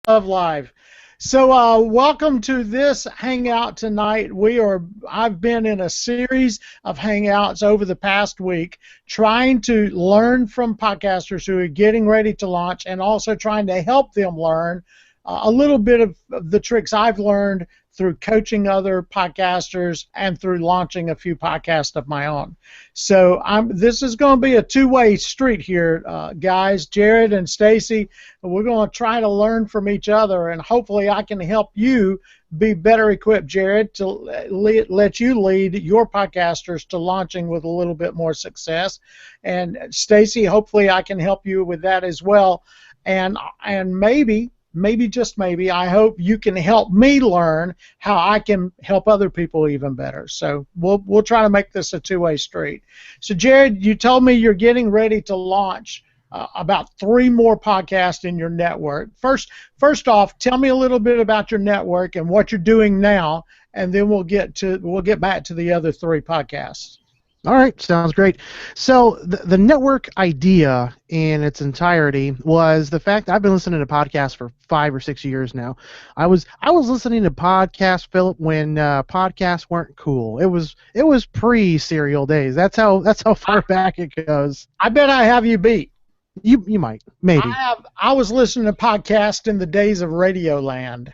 Love live. So, welcome to this Hangout tonight. I've been in a series of Hangouts over the past week, trying to learn from podcasters who are getting ready to launch, and also trying to help them learn a little bit of the tricks I've learned through coaching other podcasters and through launching a few podcasts of my own. So this is going to be a two-way street here, guys. Jared and Stacy, we're going to try to learn from each other, and hopefully I can help you be better equipped, Jared, to let you lead your podcasters to launching with a little bit more success. And Stacy, hopefully I can help you with that as well. And maybe just maybe, I hope you can help me learn how I can help other people even better. So we'll try to make this a two-way street. So Jared, you told me you're getting ready to launch about 3 more podcasts in your network. First off, tell me a little bit about your network and what you're doing now, and then we'll get back to the other 3 podcasts. All right, sounds great. So the network idea in its entirety was the fact that I've been listening to podcasts for 5 or 6 years now. I was listening to podcasts, Philip, when podcasts weren't cool. It was pre-serial days. That's how far back it goes. I bet I have you beat. You might, maybe. I was listening to podcasts in the days of Radioland.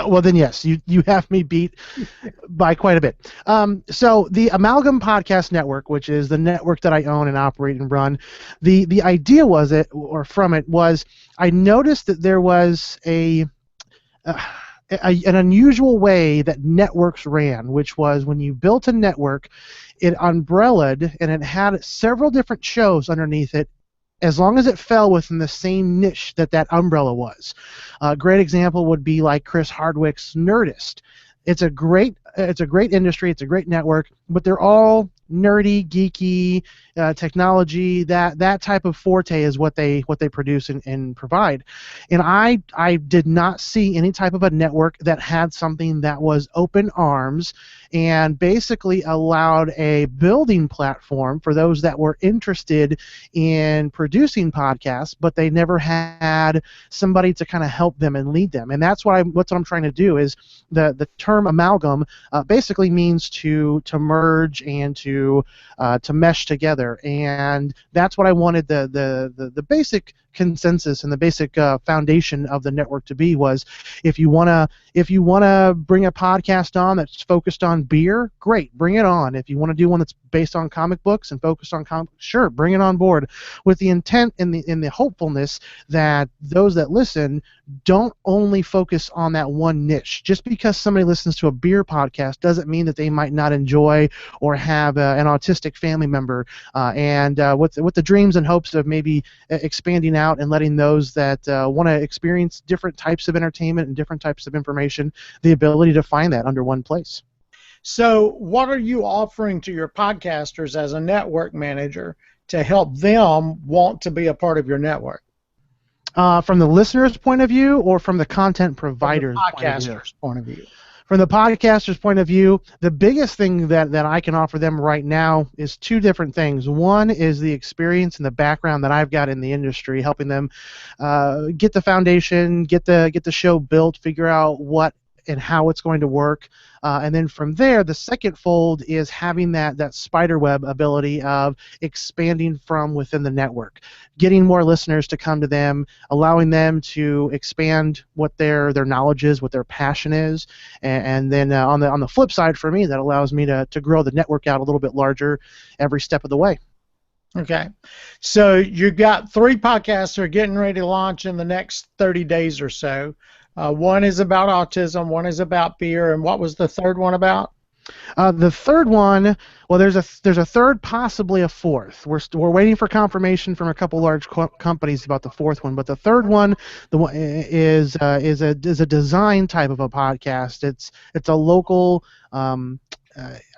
Well, then yes, you have me beat by quite a bit. So the Amalgam Podcast Network, which is the network that I own and operate and run, the idea was I noticed that there was an unusual way that networks ran, which was when you built a network, it umbrellaed and it had several different shows underneath it, as long as it fell within the same niche that umbrella was. A great example would be like Chris Hardwick's Nerdist. It's a great industry, it's a great network, but they're all nerdy, geeky, technology. That type of forte is what they produce and provide. And I did not see any type of a network that had something that was open arms and basically allowed a building platform for those that were interested in producing podcasts, but they never had somebody to kind of help them and lead them. And that's what I'm trying to do. Is the term amalgam basically means to merge and to mesh together, and that's what I wanted the basic consensus and the basic foundation of the network to be. Was if you wanna bring a podcast on that's focused on beer, great, bring it on. If you want to do one that's based on comic books and focused on sure, bring it on board, with the intent and the hopefulness that those that listen don't only focus on that one niche. Just because somebody listens to a beer podcast doesn't mean that they might not enjoy or have an autistic family member, and with the dreams and hopes of maybe expanding out and letting those that want to experience different types of entertainment and different types of information the ability to find that under one place. So what are you offering to your podcasters as a network manager to help them want to be a part of your network? From the listener's point of view, or from the content provider's point of view? From the podcaster's point of view, the biggest thing that I can offer them right now is 2 different things. One is the experience and the background that I've got in the industry, helping them get the foundation, get the show built, figure out what and how it's going to work, and then from there, the second fold is having that spider web ability of expanding from within the network, getting more listeners to come to them, allowing them to expand what their knowledge is, what their passion is, and then on the flip side for me, that allows me to grow the network out a little bit larger every step of the way. Okay, so you've got 3 podcasts that are getting ready to launch in the next 30 days or so. One is about autism, one is about beer, and what was the third one about? The third one, well, there's a third, possibly a fourth. We're waiting for confirmation from a couple large companies about the fourth one, but the third one, is a design type of a podcast. It's a local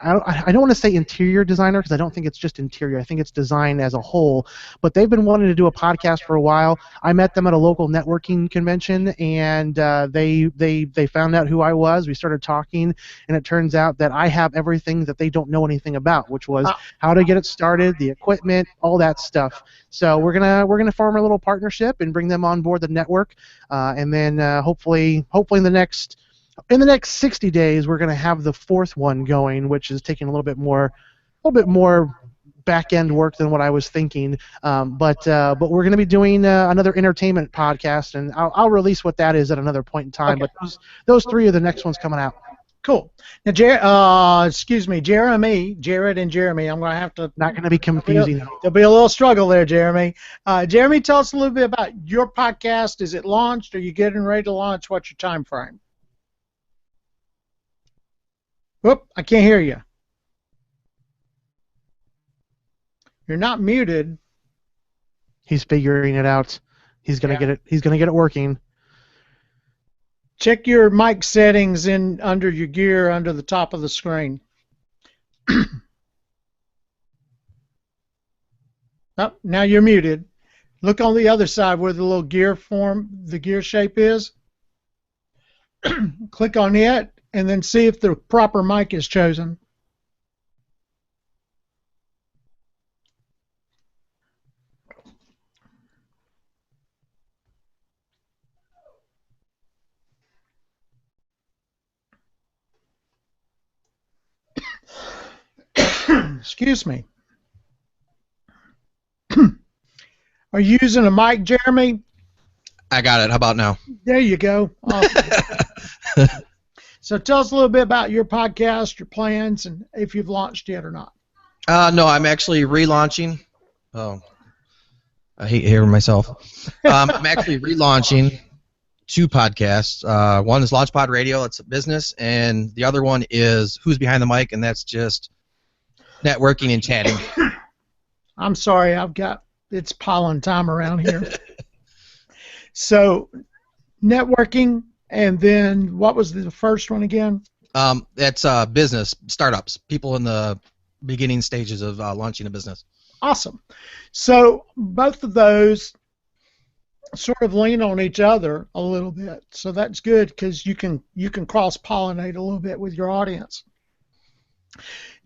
I don't want to say interior designer because I don't think it's just interior. I think it's design as a whole. But they've been wanting to do a podcast for a while. I met them at a local networking convention, and they found out who I was. We started talking, and it turns out that I have everything that they don't know anything about, which was how to get it started, the equipment, all that stuff. So we're gonna form a little partnership and bring them on board the network, and then hopefully in the next 60 days, we're going to have the fourth one going, which is taking a little bit more back-end work than what I was thinking. But we're going to be doing another entertainment podcast, and I'll release what that is at another point in time. Okay. But those three are the next ones coming out. Cool. Now, Jared and Jeremy. I'm going to have to. Not going to be confusing. There'll be a little struggle there, Jeremy. Jeremy, tell us a little bit about your podcast. Is it launched? Are you getting ready to launch? What's your time frame? Whoop, I can't hear you. You're not muted. He's figuring it out. He's gonna get it. He's gonna get it working. Check your mic settings under your gear under the top of the screen. Oh, now you're muted. Look on the other side where the little the gear shape is. Click on it and then see if the proper mic is chosen. Excuse me. Are you using a mic, Jeremy? I got it. How about now? There you go. Awesome. So tell us a little bit about your podcast, your plans, and if you've launched yet or not. No, I'm actually relaunching. Oh, I hate hearing myself. I'm actually relaunching 2 podcasts. One is LaunchPod Radio, it's a business, and the other one is Who's Behind the Mic, and that's just networking and chatting. I'm sorry, it's pollen time around here. So, networking, and then what was the first one again? That's business, startups, people in the beginning stages of launching a business. Awesome. So, both of those sort of lean on each other a little bit. So that's good because you can cross-pollinate a little bit with your audience.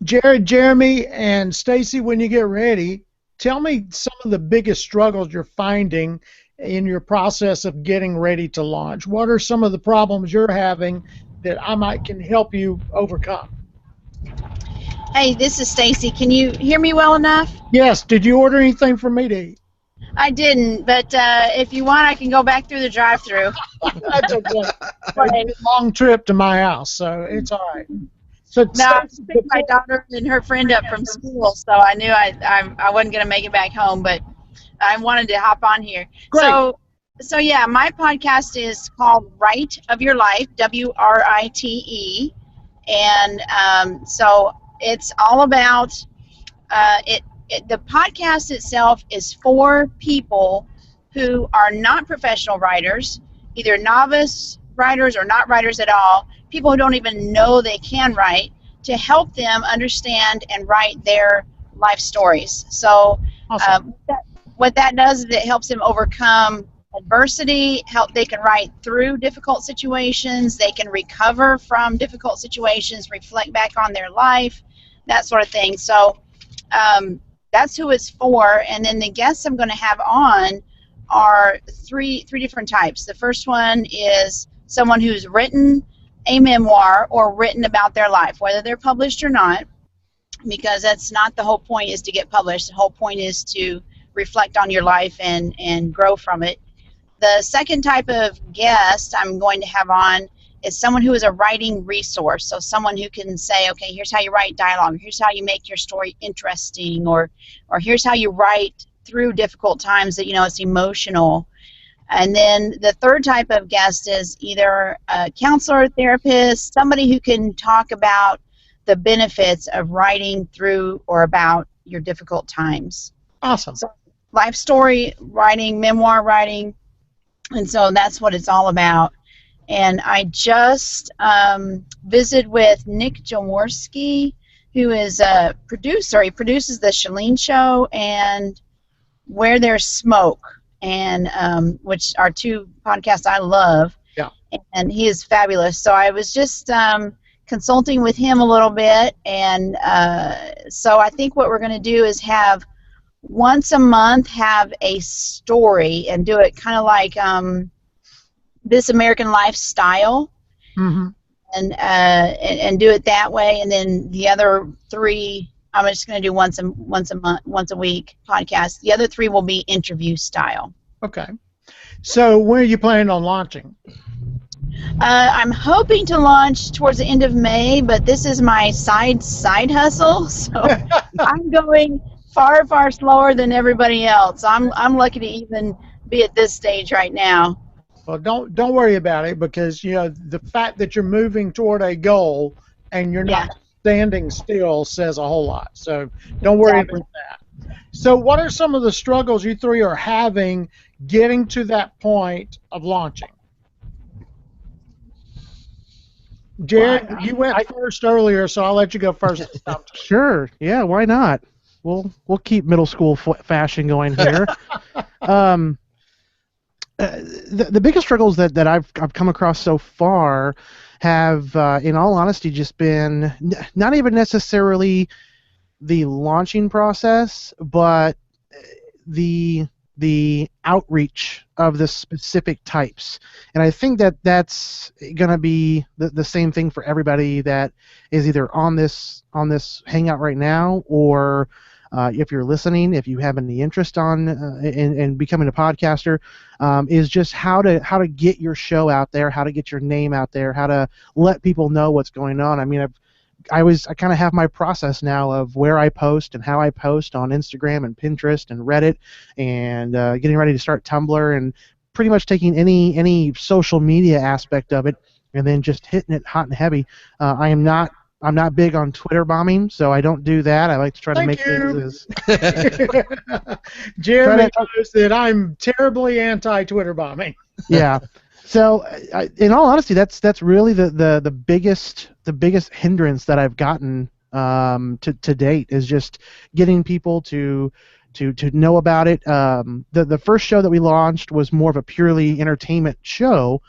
Jared, Jeremy, and Stacy, when you get ready, tell me some of the biggest struggles you're finding in your process of getting ready to launch. What are some of the problems you're having that can help you overcome? Hey, this is Stacy. Can you hear me well enough? Yes. Did you order anything for me to eat? I didn't, but if you want, I can go back through the drive-thru. That's okay. It's a long trip to my house, so it's all right. So no, I picked my daughter and her friend up from school, so I knew I wasn't going to make it back home, but I wanted to hop on here. Great. So yeah, my podcast is called Write of Your Life, WRITE, and so it's all about the podcast itself is for people who are not professional writers, either novice writers or not writers at all, people who don't even know they can write, to help them understand and write their life stories. So awesome. What that does is it helps them overcome adversity, they can write through difficult situations, they can recover from difficult situations, reflect back on their life, that sort of thing. So that's who it's for. And then the guests I'm going to have on are three different types. The first one is someone who's written a memoir or written about their life, whether they're published or not, because that's not the whole point is to get published. The whole point is to reflect on your life and grow from it. The second type of guest I'm going to have on is someone who is a writing resource, so someone who can say, okay, here's how you write dialogue, here's how you make your story interesting, or here's how you write through difficult times that, it's emotional. And then the third type of guest is either a counselor, therapist, somebody who can talk about the benefits of writing through or about your difficult times. Awesome. So, life story writing, memoir writing, and so that's what it's all about. And I just visited with Nick Jaworski, who is a producer. He produces the Shalene Show and Where There's Smoke, and which are two podcasts I love. Yeah. And he is fabulous. So I was just consulting with him a little bit, and so I think what we're going to do is have once a month have a story and do it kind of like This American Lifestyle. Mm-hmm. And do it that way, and then the other three I'm just going to do once a week podcast. The other three will be interview style. Okay. So when are you planning on launching? I'm hoping to launch towards the end of May, but this is my side hustle, so I'm going far slower than everybody else. I'm lucky to even be at this stage right now. Well, don't worry about it, because the fact that you're moving toward a goal and you're not standing still says a whole lot. So don't worry about that. So what are some of the struggles you three are having getting to that point of launching? Jared, you went first earlier, so I'll let you go first. Sure. Yeah. Why not? We'll keep middle school fashion going here. The biggest struggles that I've come across so far have, in all honesty, just been not even necessarily the launching process, but the outreach of the specific types. And I think that's going to be the same thing for everybody that is either on this Hangout right now, or if you're listening, if you have any interest in becoming a podcaster, is just how to get your show out there, how to get your name out there, how to let people know what's going on. I mean, I kind of have my process now of where I post and how I post on Instagram and Pinterest and Reddit, and getting ready to start Tumblr, and pretty much taking any social media aspect of it and then just hitting it hot and heavy. I'm not big on Twitter bombing, so I don't do that. I like to try to make things as... Jeremy knows that I'm terribly anti-Twitter bombing. Yeah. So, in all honesty, that's really the biggest hindrance that I've gotten to date, is just getting people to know about it. The first show that we launched was more of a purely entertainment show,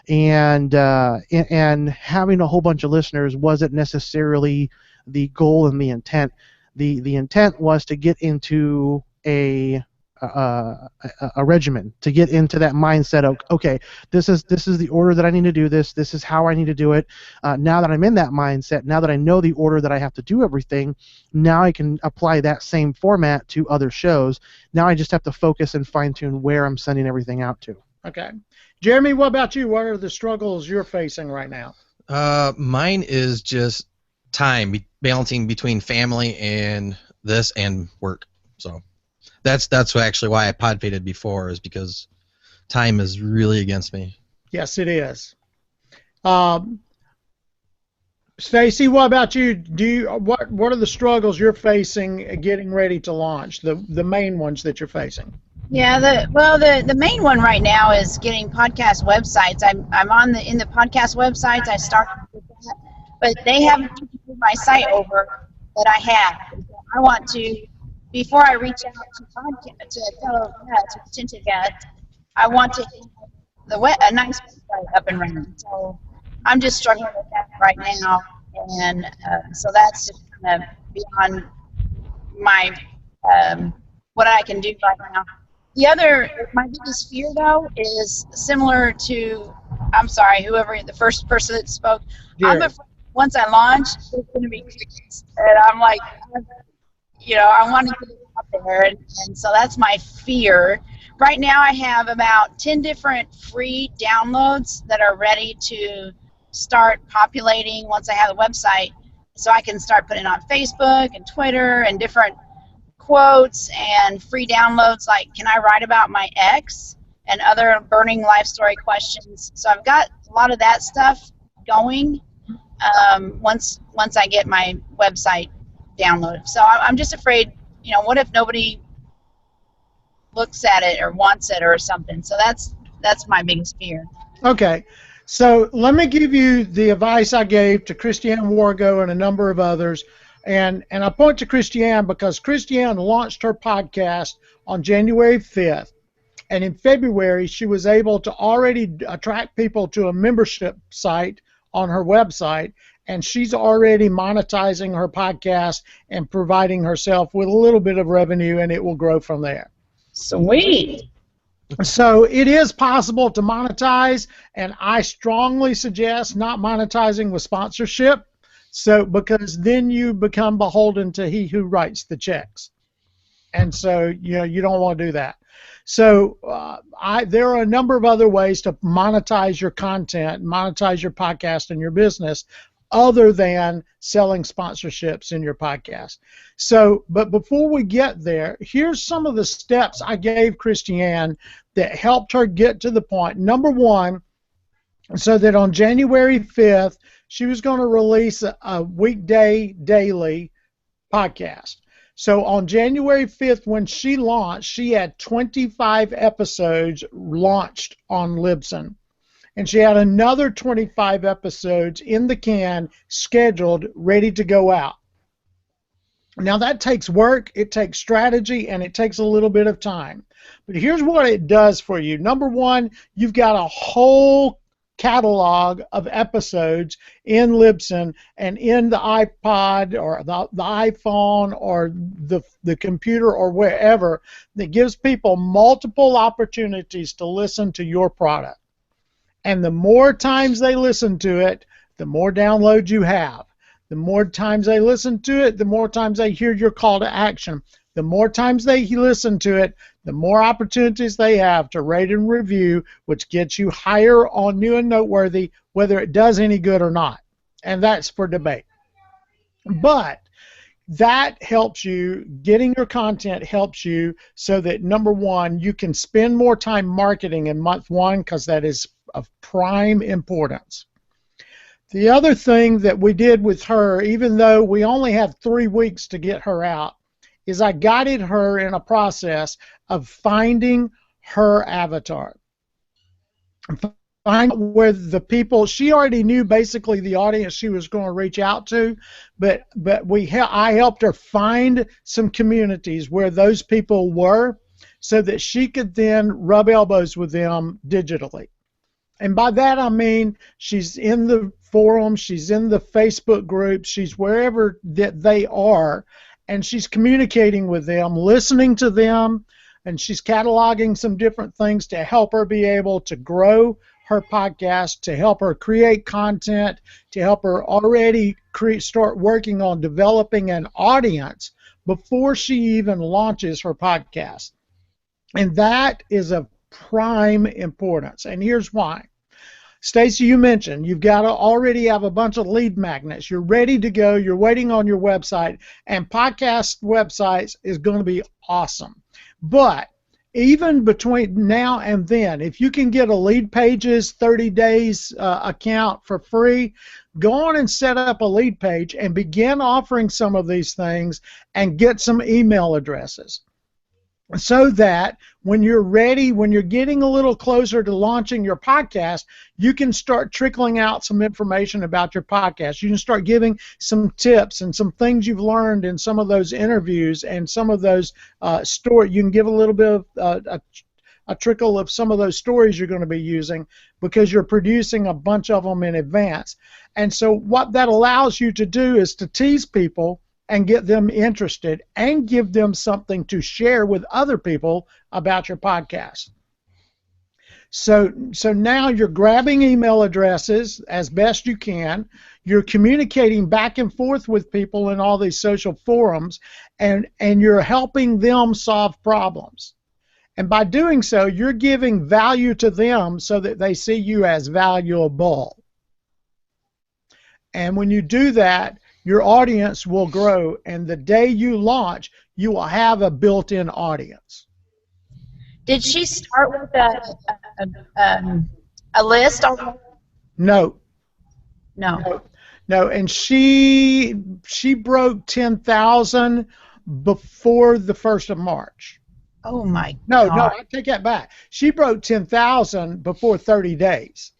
and having a whole bunch of listeners wasn't necessarily the goal and the intent. The intent was to get into a regimen, to get into that mindset of, okay, this is the order that I need to do this is how I need to do it. Now that I'm in that mindset, now that I know the order that I have to do everything, now I can apply that same format to other shows. Now I just have to focus and fine-tune where I'm sending everything out to. Okay. Jeremy, what about you? What are the struggles you're facing right now? Mine is just time, balancing between family and this and work. So that's actually why I podfaded before, is because time is really against me. Yes, it is. Stacy, what about you? What are the struggles you're facing getting ready to launch? The main ones that you're facing. Yeah, the main one right now is getting podcast websites. I'm in the podcast websites. I started with that, but they haven't moved my site over that I have. I want to, before I reach out to fellow guests, potential guests, I want to have a nice website up and running. So I'm just struggling with that right now, and so that's just kind of beyond my what I can do right now. My biggest fear, though, is similar to, I'm sorry, the first person that spoke. Yeah. I'm afraid once I launch, there's going to be crickets. And I'm like, I want to get it out there. And so that's my fear. Right now I have about 10 different free downloads that are ready to start populating once I have the website. So I can start putting it on Facebook and Twitter and different quotes and free downloads, like, can I write about my ex, and other burning life story questions. So I've got a lot of that stuff going once I get my website downloaded. So I'm just afraid, what if nobody looks at it or wants it or something? So that's my biggest fear. Okay. So let me give you the advice I gave to Christiane Wargo and a number of others. And I point to Christiane because Christiane launched her podcast on January 5th. And in February, she was able to already attract people to a membership site on her website. And she's already monetizing her podcast and providing herself with a little bit of revenue, and it will grow from there. Sweet. So it is possible to monetize, and I strongly suggest not monetizing with sponsorship, so because then you become beholden to he who writes the checks, and so you don't want to do that. So there are a number of other ways to monetize your content, monetize your podcast and your business, other than selling sponsorships in your podcast. So, but before we get there, here's some of the steps I gave Christiane that helped her get to the point. Number one, so that on January 5th, she was going to release a weekday daily podcast. So on January 5th, when she launched, she had 25 episodes launched on Libsyn. And she had another 25 episodes in the can, scheduled, ready to go out. Now that takes work, it takes strategy, and it takes a little bit of time. But here's what it does for you. Number one, you've got a whole catalog of episodes in Libsyn and in the iPod or the iPhone or the computer or wherever that gives people multiple opportunities to listen to your product. And the more times they listen to it, the more downloads you have. The more times they listen to it, the more times they hear your call to action. The more times they listen to it, the more opportunities they have to rate and review, which gets you higher on New and Noteworthy, whether it does any good or not. And that's for debate. But that helps you, getting your content helps you so that, number one, you can spend more time marketing in month one because that is of prime importance. The other thing that we did with her, even though we only have 3 weeks to get her out, is I guided her in a process of finding her avatar. Find where the people, she already knew basically the audience she was going to reach out to, but I helped her find some communities where those people were so that she could then rub elbows with them digitally. And by that I mean she's in the forums, she's in the Facebook groups, she's wherever that they are, and she's communicating with them, listening to them, and she's cataloging some different things to help her be able to grow her podcast, to help her create content, to help her already start working on developing an audience before she even launches her podcast. And that is of prime importance. And here's why. Stacy, you mentioned you've got to already have a bunch of lead magnets. You're ready to go. You're waiting on your website. And podcast websites is going to be awesome. But even between now and then, if you can get a Lead Pages 30 days account for free, go on and set up a lead page and begin offering some of these things and get some email addresses, so that when you're ready, when you're getting a little closer to launching your podcast, you can start trickling out some information about your podcast. You can start giving some tips and some things you've learned in some of those interviews and some of those stories. You can give a little bit of a trickle of some of those stories you're going to be using because you're producing a bunch of them in advance. And so what that allows you to do is to tease people and get them interested and give them something to share with other people about your podcast. So now you're grabbing email addresses as best you can. You're communicating back and forth with people in all these social forums, and you're helping them solve problems. And by doing so, you're giving value to them so that they see you as valuable. And when you do that, your audience will grow, and the day you launch, you will have a built-in audience. Did she start with a list? No. No. No, and she broke 10,000 before the 1st of March. Oh my No, God. no, I take that back. She broke 10,000 before 30 days.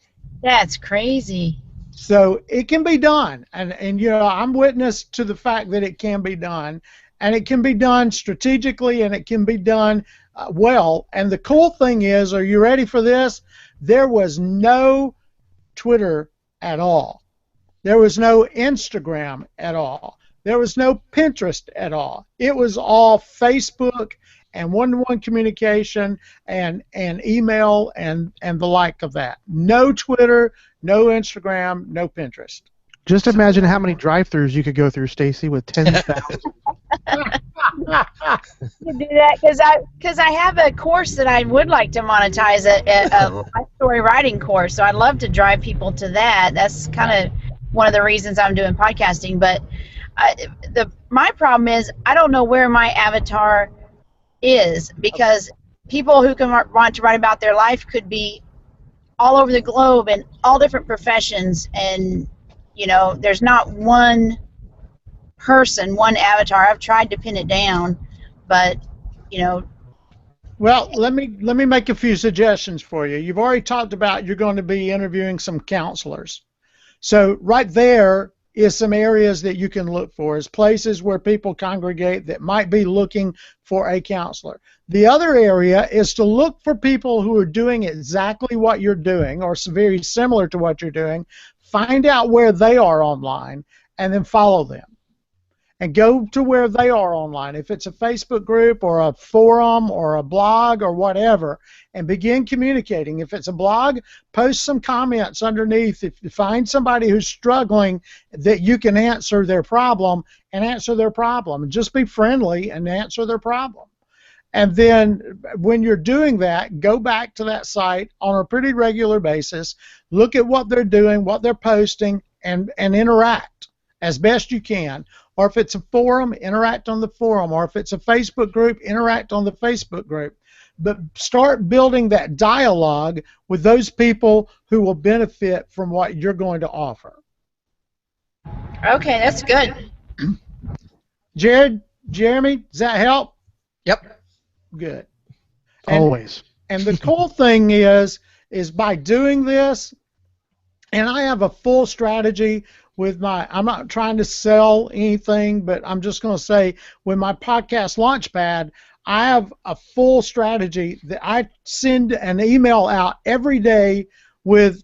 That's crazy. So it can be done, and you know, I'm witness to the fact that it can be done, and it can be done strategically, and it can be done well. And the cool thing is, are you ready for this? There was no Twitter at all. There was no Instagram at all. There was no Pinterest at all. It was all Facebook and one-to-one communication and email and the like of that. No Twitter, no Instagram, no Pinterest. Just imagine how many drive-throughs you could go through, Stacy, with 10,000. You do that because I have a course that I would like to monetize, a life story writing course. So I'd love to drive people to that. That's kind of one of the reasons I'm doing podcasting. But my problem is I don't know where my avatar is, because people who want to write about their life could be all over the globe in all different professions, and you know, there's not one person, one avatar. I've tried to pin it down, but you know. Well, let me make a few suggestions for you. You've already talked about you're going to be interviewing some counselors. So right there is some areas that you can look for as places where people congregate that might be looking for a counselor. The other area is to look for people who are doing exactly what you're doing or very similar to what you're doing. Find out where they are online and then follow them. And go to where they are online, if it's a Facebook group or a forum or a blog or whatever, and begin communicating. If it's a blog, post some comments underneath. If you find somebody who's struggling, that you can answer their problem, and answer their problem. Just be friendly and answer their problem. And then when you're doing that, go back to that site on a pretty regular basis, look at what they're doing, what they're posting, and interact as best you can. Or if it's a forum, interact on the forum. Or if it's a Facebook group, interact on the Facebook group. But start building that dialogue with those people who will benefit from what you're going to offer. Okay, that's good. Jeremy, does that help? Yep. Good. Always. And the cool thing is by doing this, and I have a full strategy with I'm not trying to sell anything, but I'm just going to say with my podcast Launchpad, I have a full strategy that I send an email out every day with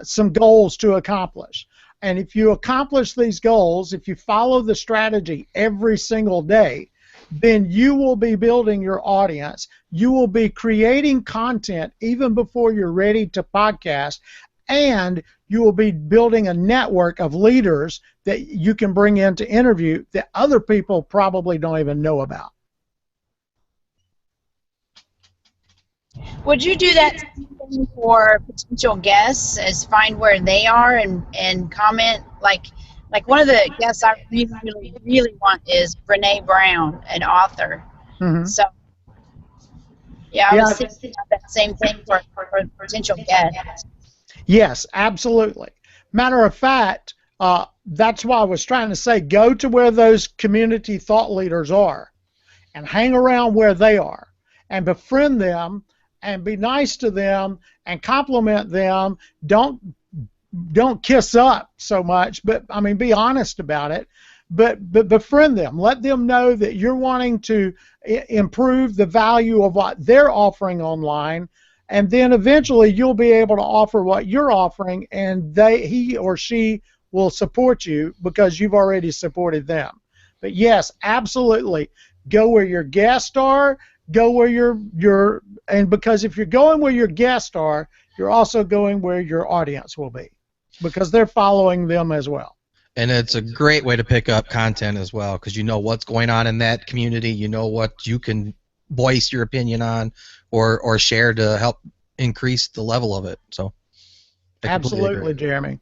some goals to accomplish. And if you accomplish these goals, if you follow the strategy every single day, then you will be building your audience. You will be creating content even before you're ready to podcast, and you will be building a network of leaders that you can bring in to interview that other people probably don't even know about. Would you do that for potential guests, as find where they are and comment? Like one of the guests I really want is Brene Brown, an author. Mm-hmm. So yeah, I was thinking about that same thing for potential guests. Yes, absolutely. Matter of fact, that's why I was trying to say, go to where those community thought leaders are and hang around where they are and befriend them and be nice to them and compliment them. Don't kiss up so much, but I mean, be honest about it. But befriend them. Let them know that you're wanting to improve the value of what they're offering online. And then eventually you'll be able to offer what you're offering, and he or she will support you because you've already supported them. But yes, absolutely, go where your guests are. Go where and because if you're going where your guests are, you're also going where your audience will be, because they're following them as well. And it's a great way to pick up content as well, because you know what's going on in that community. You know what you can voice your opinion on or share to help increase the level of it. So absolutely, Jeremy.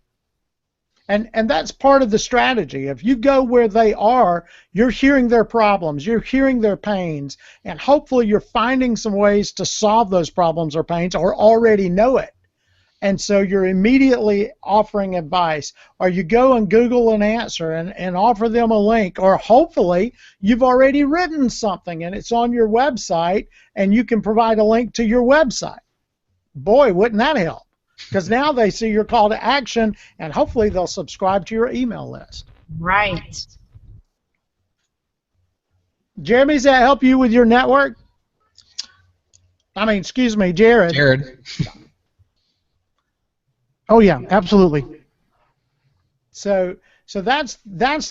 And that's part of the strategy. If you go where they are, you're hearing their problems, you're hearing their pains, and hopefully you're finding some ways to solve those problems or pains, or already know it. And so you're immediately offering advice, or you go and Google an answer and offer them a link, or hopefully you've already written something and it's on your website and you can provide a link to your website. Boy, wouldn't that help? because now they see your call to action, and hopefully they'll subscribe to your email list. Right. Jeremy, does that help you with your network? I mean, excuse me, Jared. Jared. Oh yeah, absolutely. So that's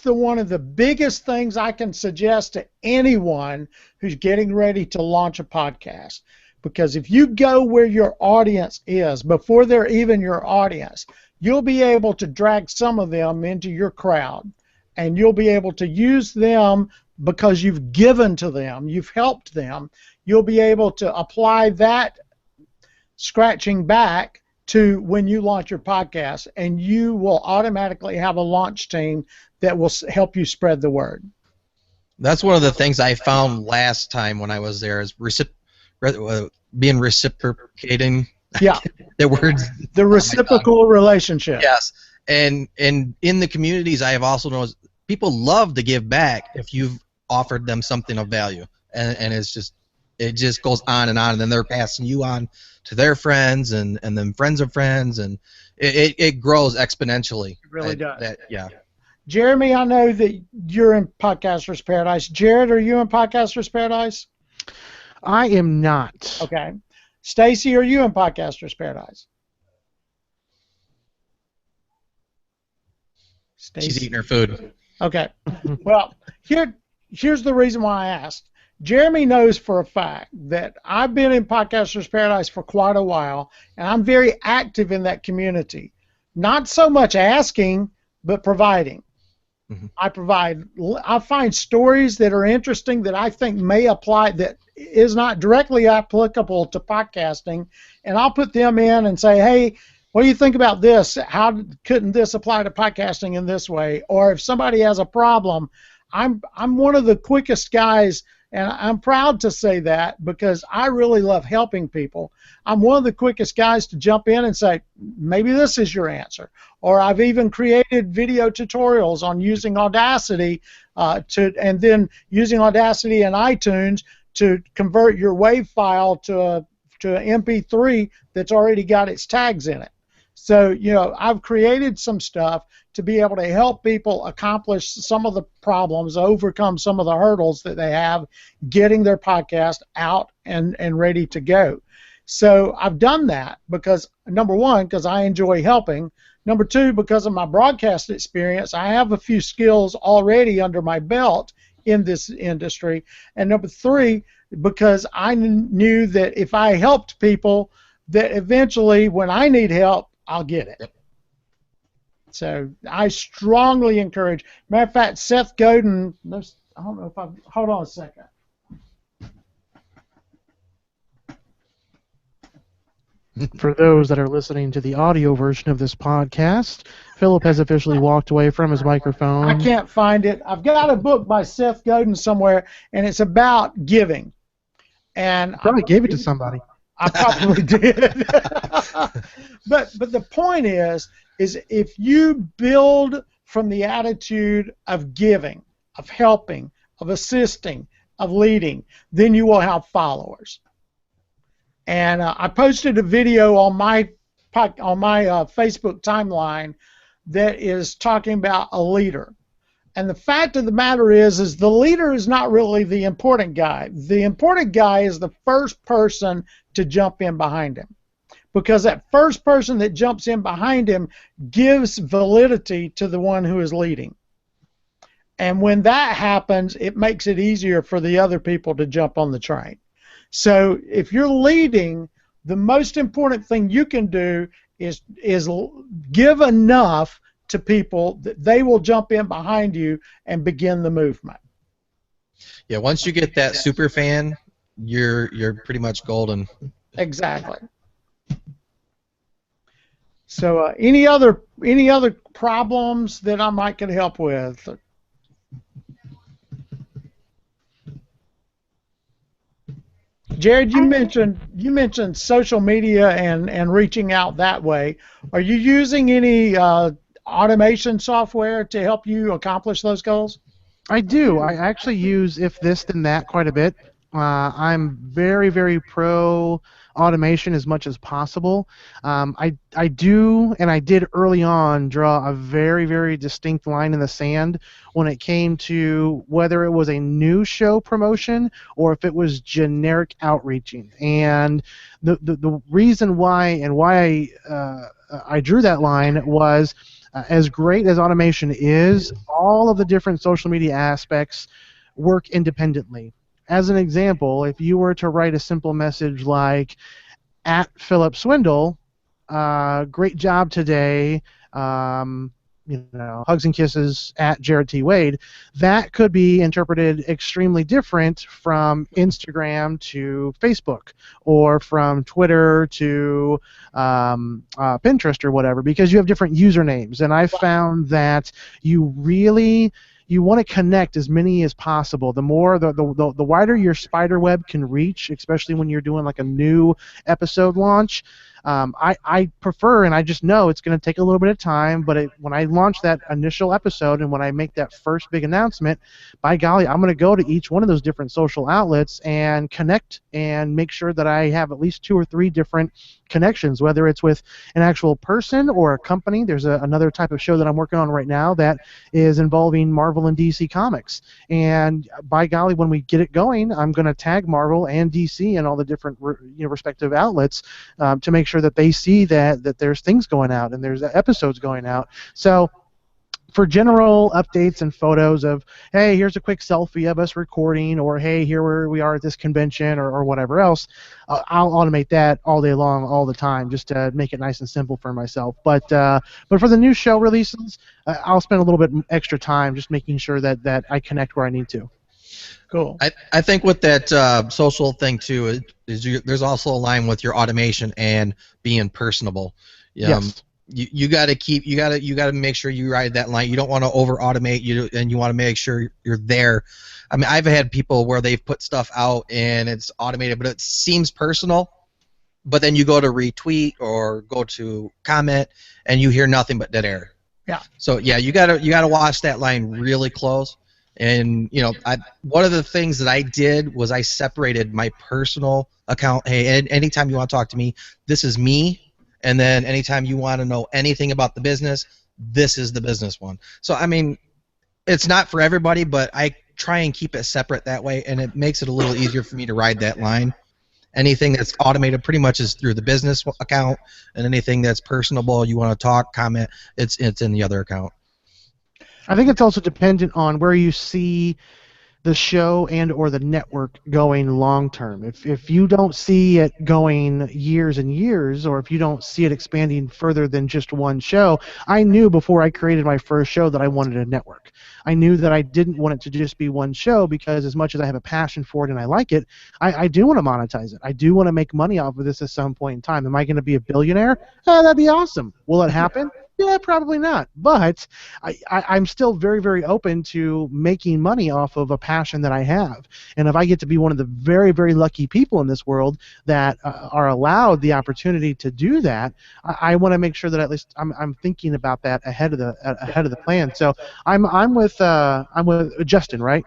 the one of the biggest things I can suggest to anyone who's getting ready to launch a podcast. Because if you go where your audience is before they're even your audience, you'll be able to drag some of them into your crowd, and you'll be able to use them because you've given to them, you've helped them. You'll be able to apply that scratching back to when you launch your podcast, and you will automatically have a launch team that will help you spread the word. That's one of the things I found last time when I was there is being reciprocating. Yeah. The words. The reciprocal relationship. Yes, and in the communities, I have also noticed people love to give back if you've offered them something of value, and it just goes on, and then they're passing you on to their friends, and then friends of friends, and it grows exponentially. It really does. Yeah. Jeremy, I know that you're in Podcasters Paradise. Jared, are you in Podcasters Paradise? I am not. Okay. Stacy, are you in Podcasters Paradise? Stacey. She's eating her food. Okay. Well, here's the reason why I asked. Jeremy knows for a fact that I've been in Podcasters Paradise for quite a while, and I'm very active in that community. Not so much asking, but providing. Mm-hmm. I find stories that are interesting that I think may apply, that is not directly applicable to podcasting, and I'll put them in and say, hey, what do you think about this? How couldn't this apply to podcasting in this way? Or if somebody has a problem, I'm one of the quickest guys, and I'm proud to say that because I really love helping people. I'm one of the quickest guys to jump in and say, maybe this is your answer. Or I've even created video tutorials on using Audacity and then using Audacity and iTunes to convert your WAV file to an MP3 that's already got its tags in it. So, I've created some stuff to be able to help people accomplish some of the problems, overcome some of the hurdles that they have getting their podcast out and ready to go. So I've done that because, number one, because I enjoy helping. Number two, because of my broadcast experience, I have a few skills already under my belt in this industry. And number three, because I knew that if I helped people, that eventually when I need help, I'll get it. Yep. So I strongly encourage. Matter of fact, Seth Godin. I don't know if I hold on a second. For those that are listening to the audio version of this podcast, Philip has officially walked away from his microphone. I can't find it. I've got a book by Seth Godin somewhere, and it's about giving. And probably gave it to somebody. I probably did. But the point is if you build from the attitude of giving, of helping, of assisting, of leading, then you will have followers. And I posted a video on my Facebook timeline that is talking about a leader. And the fact of the matter is the leader is not really the important guy. The important guy is the first person to jump in behind him. Because that first person that jumps in behind him gives validity to the one who is leading. And when that happens, it makes it easier for the other people to jump on the train. So if you're leading, the most important thing you can do is give enough to people that they will jump in behind you and begin the movement. Yeah, once you get that super fan, you're pretty much golden. Exactly. So any other problems that I might could help with? Jared, you mentioned social media and reaching out that way. Are you using any automation software to help you accomplish those goals? I do. I actually use If This Then That quite a bit. I'm very, very pro automation as much as possible. I do, and I did early on, draw a very, very distinct line in the sand when it came to whether it was a new show promotion or if it was generic outreaching. And the reason why I drew that line was, as great as automation is, all of the different social media aspects work independently. As an example, if you were to write a simple message like, at Philip Swindle, great job today, hugs and kisses at Jared T. Wade, that could be interpreted extremely different from Instagram to Facebook, or from Twitter to Pinterest or whatever, because you have different usernames. And I found that you want to connect as many as possible. The more, the wider your spider web can reach, especially when you're doing like a new episode launch. I prefer, and I just know it's going to take a little bit of time, but when I launch that initial episode and when I make that first big announcement, by golly, I'm going to go to each one of those different social outlets and connect and make sure that I have at least 2 or 3 different connections, whether it's with an actual person or a company. There's another type of show that I'm working on right now that is involving Marvel and DC Comics. And by golly, when we get it going, I'm going to tag Marvel and DC and all the different respective outlets to make sure that they see that there's things going out and there's episodes going out. So for general updates and photos of, hey, here's a quick selfie of us recording, or hey, here we are at this convention, or whatever else, I'll automate that all day long, all the time, just to make it nice and simple for myself. But for the new show releases, I'll spend a little bit extra time just making sure that I connect where I need to. Cool. I think with that social thing too is there's also a line with your automation and being personable. Yes. You got to make sure you ride that line. You don't want to over automate, and you want to make sure you're there. I mean, I've had people where they've put stuff out and it's automated, but it seems personal. But then you go to retweet or go to comment, and you hear nothing but dead air. Yeah. So yeah, you gotta watch that line really close. And one of the things that I did was I separated my personal account. Hey, anytime you want to talk to me, this is me. And then anytime you want to know anything about the business, this is the business one. So, I mean, it's not for everybody, but I try and keep it separate that way, and it makes it a little easier for me to ride that line. Anything that's automated pretty much is through the business account, and anything that's personable, you want to talk, comment, it's in the other account. I think it's also dependent on where you see the show and or the network going long term. If you don't see it going years and years, or if you don't see it expanding further than just one show, I knew before I created my first show that I wanted a network. I knew that I didn't want it to just be one show, because as much as I have a passion for it and I like it, I do want to monetize it. I do want to make money off of this at some point in time. Am I going to be a billionaire? That'd be awesome. Will it happen? Yeah, probably not. But I'm still very, very open to making money off of a passion that I have. And if I get to be one of the very, very lucky people in this world that are allowed the opportunity to do that, I want to make sure that at least I'm thinking about that ahead of the plan. So I'm with Justin, right?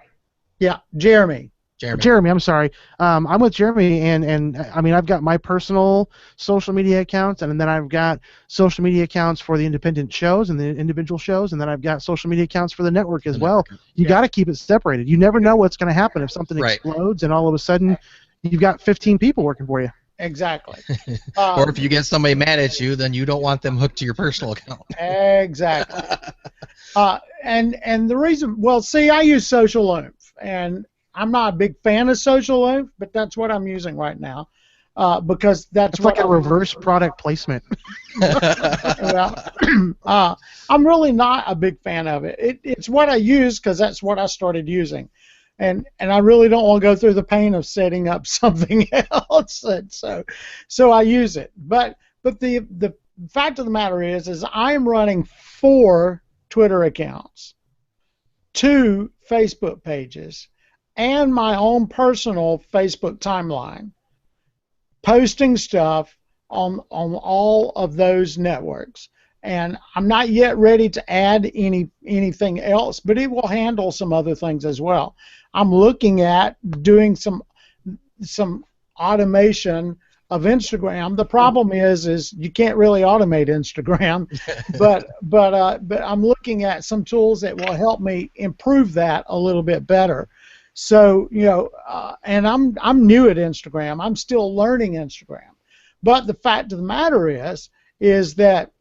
Yeah, Jeremy. Jeremy, I'm sorry. I'm with Jeremy, and I mean, I've got my personal social media accounts, and then I've got social media accounts for the independent shows and the individual shows, and then I've got social media accounts for the network as well. You got to keep it separated. You never know what's going to happen if something explodes, and all of a sudden you've got 15 people working for you. Exactly. Or if you get somebody mad at you, then you don't want them hooked to your personal account. Exactly. And the reason, well, see, I use Social Oomph, and I'm not a big fan of Social Oomph, but that's what I'm using right now, because that's what like a reverse product placement. Well, I'm really not a big fan of it. It's what I use because that's what I started using, and I really don't want to go through the pain of setting up something else. And so I use it. But the fact of the matter is I'm running 4 Twitter accounts, 2 Facebook pages, and my own personal Facebook timeline, posting stuff on all of those networks. And I'm not yet ready to add anything else, but it will handle some other things as well. I'm looking at doing some automation of Instagram. The problem is you can't really automate Instagram, but I'm looking at some tools that will help me improve that a little bit better. So and I'm new at Instagram. I'm still learning Instagram, but the fact of the matter is that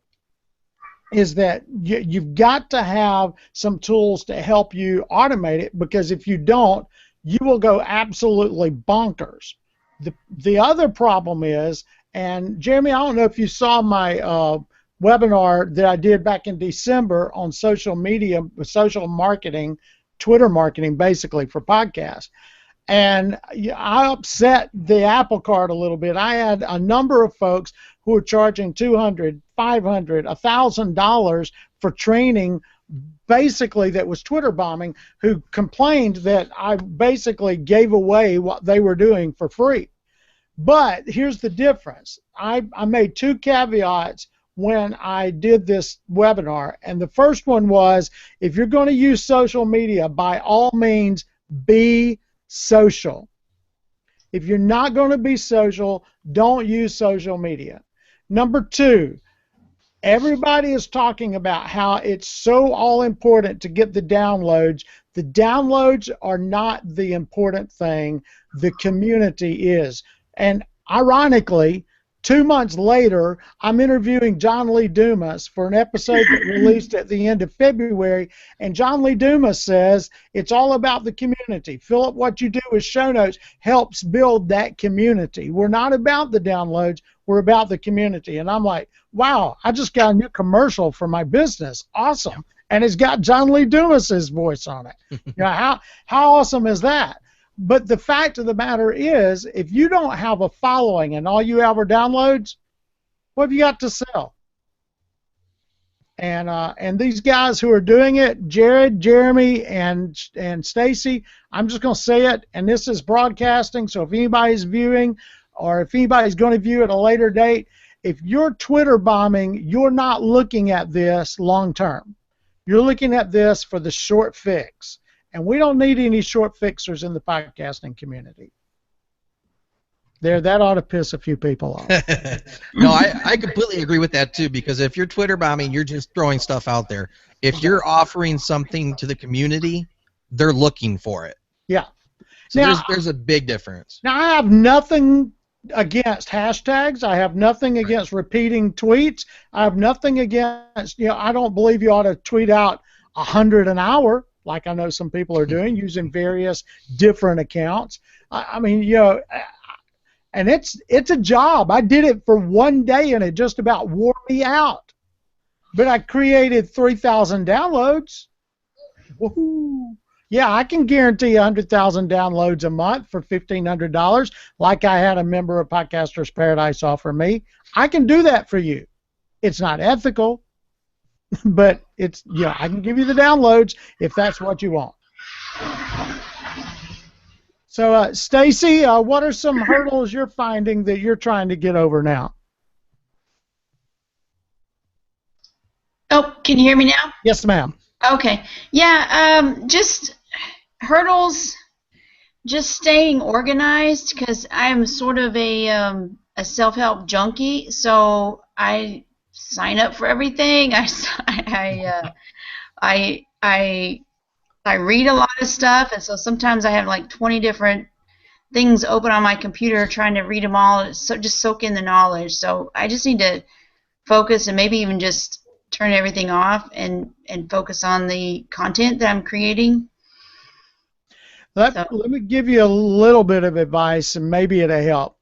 you've got to have some tools to help you automate it, because if you don't, you will go absolutely bonkers. The other problem is, and Jeremy, I don't know if you saw my webinar that I did back in December on social media, social marketing, Twitter marketing, basically for podcasts. And I upset the apple cart a little bit. I had a number of folks who were charging $200, $500, $1,000 for training, basically that was Twitter bombing, who complained that I basically gave away what they were doing for free. But here's the difference. I made two caveats when I did this webinar, and the first one was, if you're going to use social media, by all means be social. If you're not going to be social, don't use social media. Number two, everybody is talking about how it's so all important to get the downloads. The downloads are not the important thing. The community is. And ironically, 2 months later, I'm interviewing John Lee Dumas for an episode that released at the end of February, and John Lee Dumas says it's all about the community. Philip, what you do with show notes helps build that community. We're not about the downloads, we're about the community. And I'm like, wow, I just got a new commercial for my business. Awesome. And it's got John Lee Dumas's voice on it. How awesome is that? But the fact of the matter is, if you don't have a following and all you have are downloads, what have you got to sell? And these guys who are doing it, Jared, Jeremy, and Stacy, I'm just going to say it, and this is broadcasting, so if anybody's viewing or if anybody's going to view at a later date, if you're Twitter bombing, you're not looking at this long term. You're looking at this for the short fix. And we don't need any short fixers in the podcasting community. That ought to piss a few people off. No, I completely agree with that too, because if you're Twitter bombing, you're just throwing stuff out there. If you're offering something to the community, they're looking for it. Yeah. So Now, there's a big difference. Now, I have nothing against hashtags. I have nothing against repeating tweets. I have nothing against, I don't believe you ought to tweet out 100 an hour, like I know some people are doing, using various different accounts. I mean, and it's a job. I did it for one day, and it just about wore me out. But I created 3,000 downloads. Woohoo! Yeah, I can guarantee 100,000 downloads a month for $1,500, like I had a member of Podcasters Paradise offer me. I can do that for you. It's not ethical. But it's, I can give you the downloads if that's what you want. So, Stacy, what are some hurdles you're finding that you're trying to get over now? Oh, can you hear me now? Yes, ma'am. Okay. Yeah, just hurdles, just staying organized, because I'm sort of a self-help junkie, so I sign up for everything. I read a lot of stuff, and so sometimes I have like 20 different things open on my computer trying to read them all, so just soak in the knowledge. So I just need to focus and maybe even just turn everything off and focus on the content that I'm creating. Let me give you a little bit of advice, and maybe it'll help.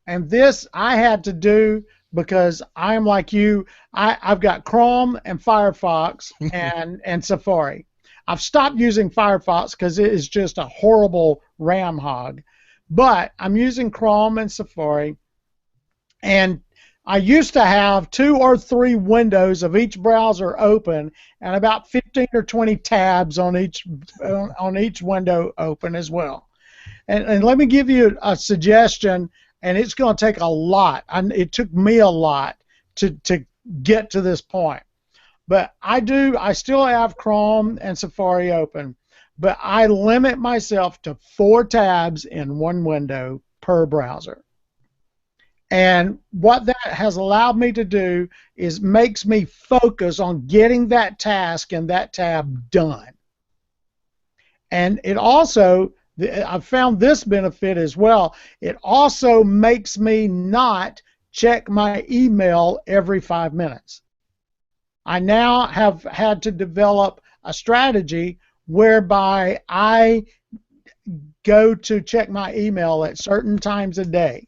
And this I had to do because I'm like you. I've got Chrome and Firefox and Safari. I've stopped using Firefox because it is just a horrible RAM hog. But I'm using Chrome and Safari, and I used to have 2 or 3 windows of each browser open and about 15 or 20 tabs on each window open as well. And let me give you a suggestion, and it's going to take a lot. It took me a lot to get to this point. But I still have Chrome and Safari open, but I limit myself to 4 tabs in one window per browser. And what that has allowed me to do is makes me focus on getting that task and that tab done. And it also, I've found this benefit as well, it also makes me not check my email every 5 minutes. I now have had to develop a strategy whereby I go to check my email at certain times a day.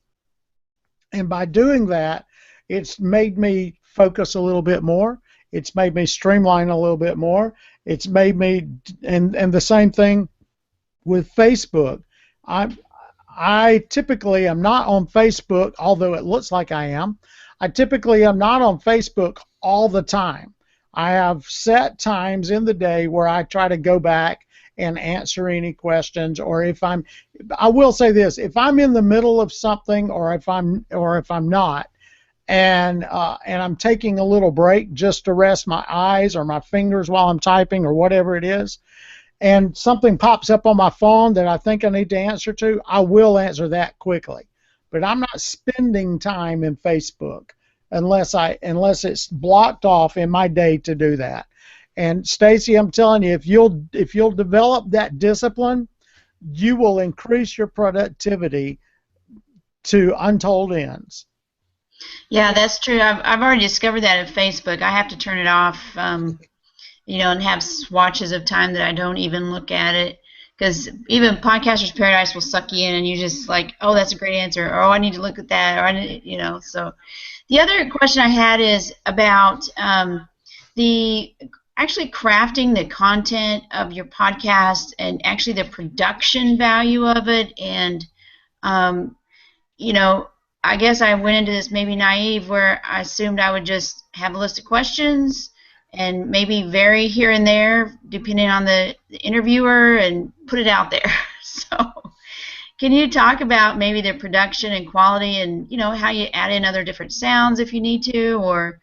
And by doing that, it's made me focus a little bit more. It's made me streamline a little bit more. It's made me, and the same thing with Facebook. I typically am not on Facebook, although it looks like I am. I typically am not on Facebook all the time. I have set times in the day where I try to go back and answer any questions, or I will say this, if I'm in the middle of something, or if I'm not, and I'm taking a little break just to rest my eyes or my fingers while I'm typing or whatever it is, and something pops up on my phone that I think I need to answer to, I will answer that quickly. But I'm not spending time in Facebook unless it's blocked off in my day to do that. And Stacy, I'm telling you, if you'll develop that discipline, you will increase your productivity to untold ends. Yeah, that's true. I've already discovered that at Facebook. I have to turn it off, you know, and have swatches of time that I don't even look at it. Because even Podcaster's Paradise will suck you in, and you just like, oh, that's a great answer, or oh, I need to look at that, or I need, you know. So the other question I had is about the actually crafting the content of your podcast and actually the production value of it. And you know, I guess I went into this maybe naive, where I assumed I would just have a list of questions and maybe vary here and there depending on the interviewer and put it out there. So can you talk about maybe the production and quality, and you know, how you add in other different sounds if you need to, or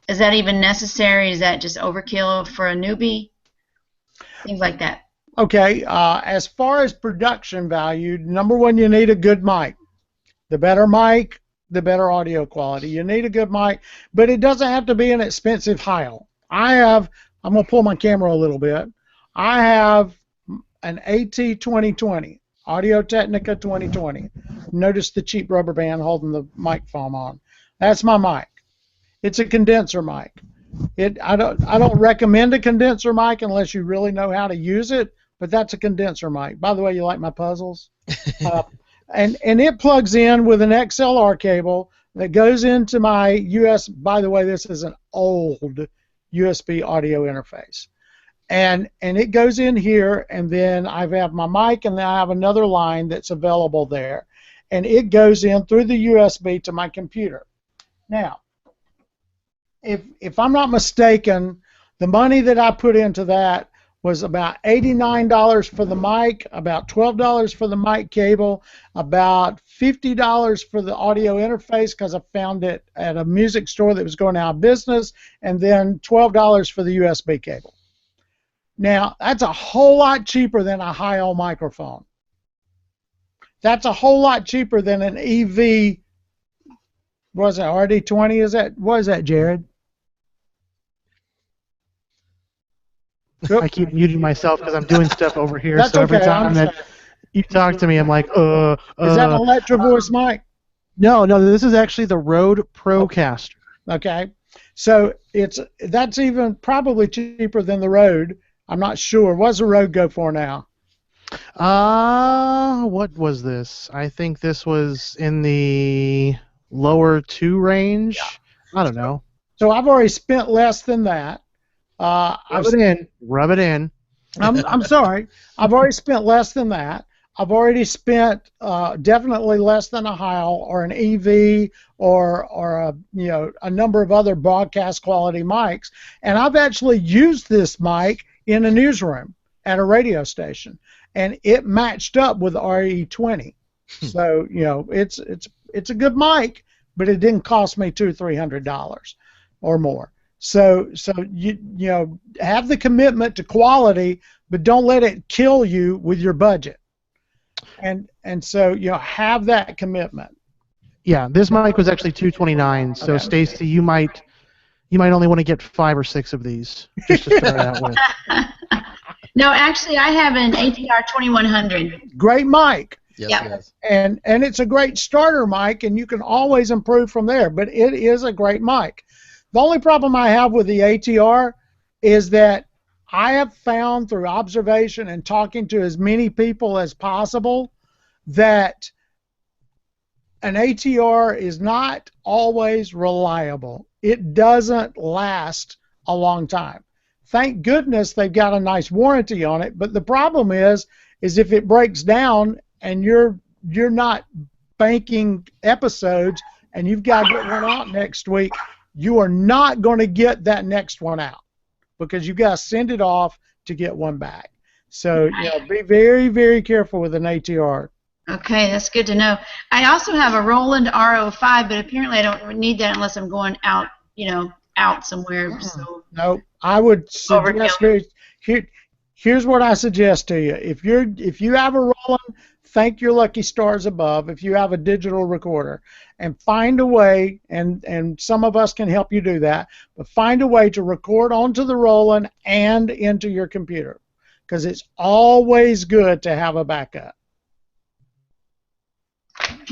is that even necessary? Is that just overkill for a newbie? Things like that. Okay, as far as production value, number one, you need a good mic. The better mic, the better audio quality. You need a good mic, but it doesn't have to be an expensive Heil. I'm going to pull my camera a little bit. I have an AT2020, Audio-Technica 2020. Notice the cheap rubber band holding the mic foam on. That's my mic. It's a condenser mic. I don't recommend a condenser mic unless you really know how to use it, but that's a condenser mic. By the way, you like my puzzles? And it plugs in with an XLR cable that goes into my by the way, this is an old USB audio interface. And it goes in here, and then I have my mic, and then I have another line that's available there. And it goes in through the USB to my computer. Now, if I'm not mistaken, the money that I put into that was about $89 for the mic, about $12 for the mic cable, about $50 for the audio interface because I found it at a music store that was going out of business, and then $12 for the USB cable. Now, that's a whole lot cheaper than a high-end microphone. That's a whole lot cheaper than an EV, what is it, RD20? What is that, Jared? I keep muting myself because I'm doing stuff over here. That's so every okay, time that you talk to me, I'm like, Is that an Electro-Voice mic? No, this is actually the Rode Procaster. Okay, so that's even probably cheaper than the Rode. I'm not sure. What's the Rode go for now? What was this? I think this was in the lower 2 range. Yeah. I don't know. So I've already spent less than that. Rub it in. I'm sorry. I've already spent less than that. I've already spent definitely less than a Heil or an EV or a number of other broadcast quality mics, and I've actually used this mic in a newsroom at a radio station, and it matched up with RE20. So it's a good mic, but it didn't cost me $200-300 or more. So you have the commitment to quality, but don't let it kill you with your budget. And so have that commitment. Yeah, this mic was actually $229. So Okay. Stacy, you might only want to get 5 or 6 of these just to start out with. No, actually, I have an ATR 2100. Great mic. Yes, Yep. yes. And it's a great starter mic, and you can always improve from there, but it is a great mic. The only problem I have with the ATR is that I have found through observation and talking to as many people as possible that an ATR is not always reliable. It doesn't last a long time. Thank goodness they've got a nice warranty on it, but the problem is if it breaks down and you're not banking episodes and you've got to get one out next week, you are not going to get that next one out because you've got to send it off to get one back. So be very, very careful with an ATR. Okay, that's good to know. I also have a Roland R05, but apparently I don't need that unless I'm going out, out somewhere. So No, I would suggest here's what I suggest to you. If you have a Roland, thank your lucky stars above if you have a digital recorder, and find a way, and some of us can help you do that, but find a way to record onto the Roland and into your computer, because it's always good to have a backup.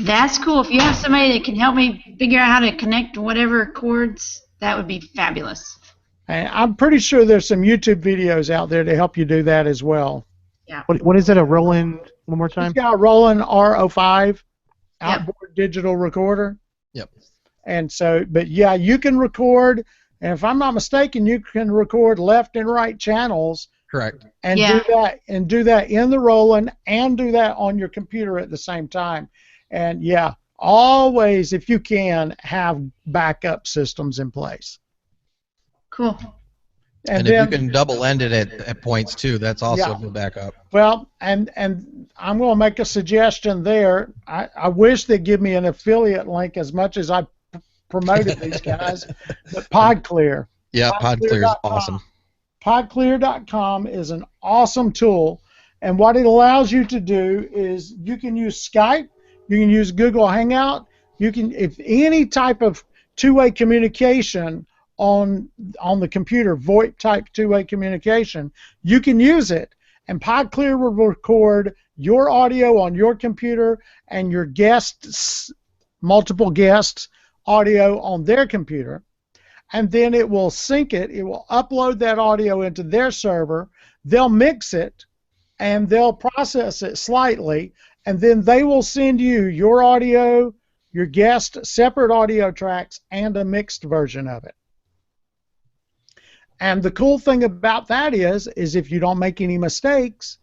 that's cool. If you have somebody that can help me figure out how to connect whatever cords, that would be fabulous. And I'm pretty sure there's some YouTube videos out there to help you do that as well. Yeah. What is it, a Roland, one more time? He's got a Roland R05 outboard digital recorder. Yep. And so, but yeah, you can record, and if I'm not mistaken, you can record left and right channels. Correct. And do that in the Roland and do that on your computer at the same time. And yeah, always, if you can, have backup systems in place. Cool. And then, if you can double end it at points too, that's also a good backup. Well, and I'm going to make a suggestion there. I wish they'd give me an affiliate link as much as I promoted these guys, but PodClear. Yeah, PodClear is awesome. PodClear.com is an awesome tool, and what it allows you to do is you can use Skype, you can use Google Hangout, you can, if any type of two-way communication on the computer, VoIP type two-way communication, you can use it, and PodClear will record your audio on your computer and your guests, multiple guests, audio on their computer, and then it will sync it. It will upload that audio into their server. They'll mix it, and they'll process it slightly, and then they will send you your audio, your guest separate audio tracks, and a mixed version of it. And the cool thing about that is if you don't make any mistakes,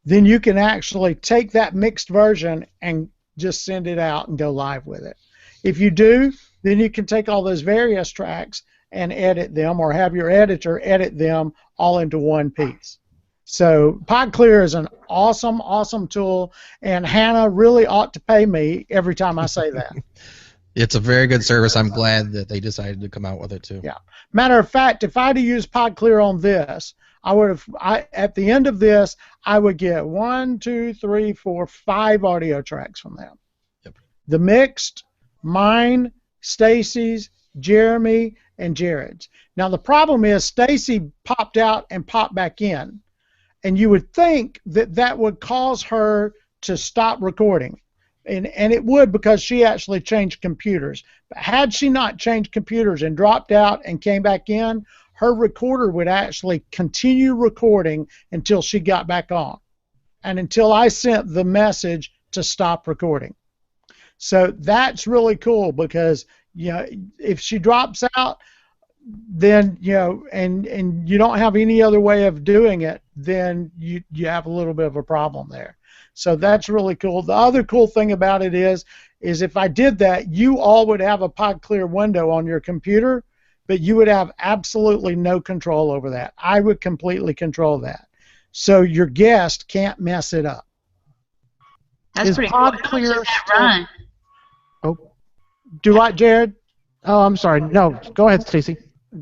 then you can actually take that mixed version and just send it out and go live with it. If you do, then you can take all those various tracks and edit them, or have your editor edit them all into one piece. So PodClear is an awesome, awesome tool, and Hannah really ought to pay me every time I say that. It's a very good service. I'm glad that they decided to come out with it too. Yeah. Matter of fact, if I had to use PodClear on this, at the end of this, I would get 1, 2, 3, 4, 5 audio tracks from them. Yep. The mixed, mine, Stacy's, Jeremy, and Jared's. Now the problem is Stacy popped out and popped back in, and you would think that would cause her to stop recording. And it would, because she actually changed computers. But had she not changed computers and dropped out and came back in, her recorder would actually continue recording until she got back on, and until I sent the message to stop recording. So that's really cool, because if she drops out, then and you don't have any other way of doing it, then you have a little bit of a problem there. So that's really cool. The other cool thing about it is if I did that, you all would have a PodClear window on your computer, but you would have absolutely no control over that. I would completely control that. So your guest can't mess it up. That's pretty cool. How much does that run? Oh. Do what, Jared? Oh, I'm sorry. No, go ahead, Stacy.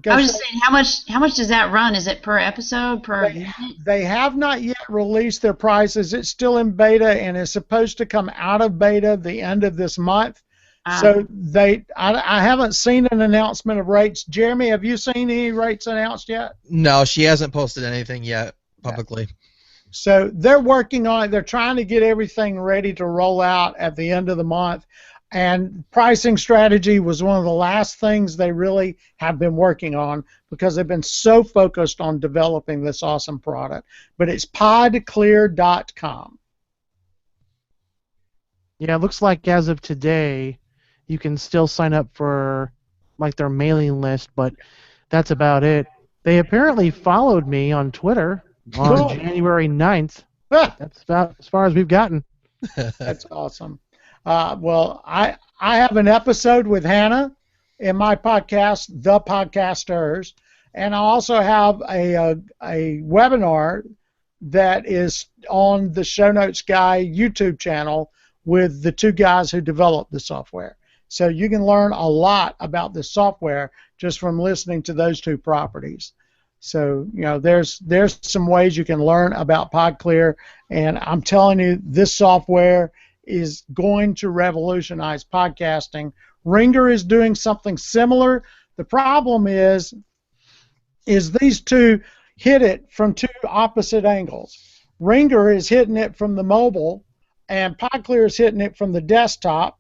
I was just saying, how much does that run? Is it per episode, per minute? They have not yet released their prices. It's still in beta, and it's supposed to come out of beta the end of this month. So I haven't seen an announcement of rates. Jeremy, have you seen any rates announced yet? No, she hasn't posted anything yet publicly. So they're working on it. They're trying to get everything ready to roll out at the end of the month. And pricing strategy was one of the last things they really have been working on because they've been so focused on developing this awesome product. But it's podclear.com. Yeah, it looks like as of today, you can still sign up for like their mailing list, but that's about it. They apparently followed me on Twitter on January 9th. That's about as far as we've gotten. That's awesome. Well, I have an episode with Hannah in my podcast, The Podcasters, and I also have a webinar that is on the Show Notes Guy YouTube channel with the two guys who developed the software. So you can learn a lot about the software just from listening to those two properties. So, you know, there's some ways you can learn about PodClear, and I'm telling you, this software is going to revolutionize podcasting. Ringer is doing something similar. The problem is these two hit it from two opposite angles. Ringer is hitting it from the mobile, and PodClear is hitting it from the desktop,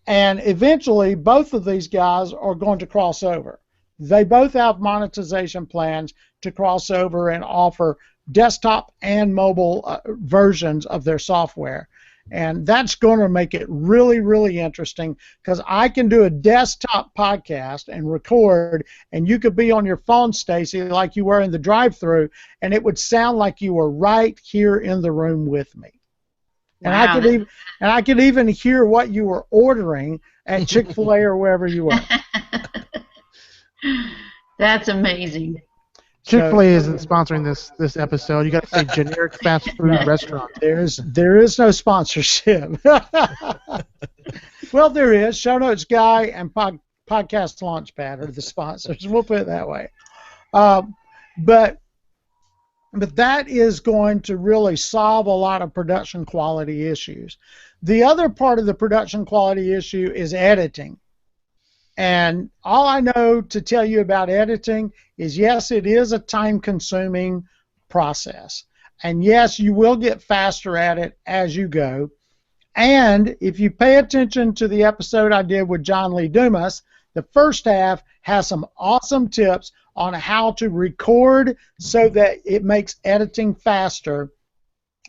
and eventually both of these guys are going to cross over. They both have monetization plans to cross over and offer desktop and mobile versions of their software. And that's going to make it really, really interesting because I can do a desktop podcast and record, and you could be on your phone, Stacy, like you were in the drive-thru, and it would sound like you were right here in the room with me. And Wow. I could even hear what you were ordering at Chick-fil-A or wherever you were. That's amazing. Chick-fil-A isn't sponsoring this episode. You got to say generic fast food restaurant. There is no sponsorship. Well, there is. Show Notes Guy and Podcast Launchpad are the sponsors. We'll put it that way. But that is going to really solve a lot of production quality issues. The other part of the production quality issue is editing. And all I know to tell you about editing is, yes, it is a time-consuming process. And, yes, you will get faster at it as you go. And if you pay attention to the episode I did with John Lee Dumas, the first half has some awesome tips on how to record so that it makes editing faster,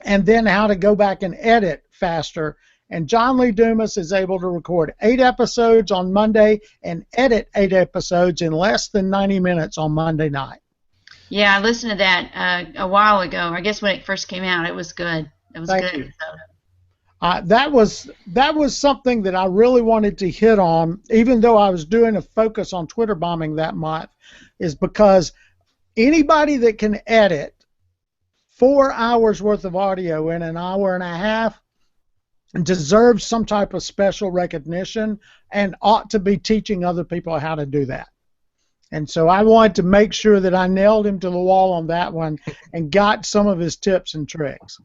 and then how to go back and edit faster. And John Lee Dumas is able to record 8 episodes on Monday and edit 8 episodes in less than 90 minutes on Monday night. Yeah, I listened to that a while ago. I guess when it first came out, it was good. It was Thank good. you. That was something that I really wanted to hit on, even though I was doing a focus on Twitter bombing that month, is because anybody that can edit 4 hours worth of audio in an hour and a half deserves some type of special recognition and ought to be teaching other people how to do that. And so I wanted to make sure that I nailed him to the wall on that one and got some of his tips and tricks.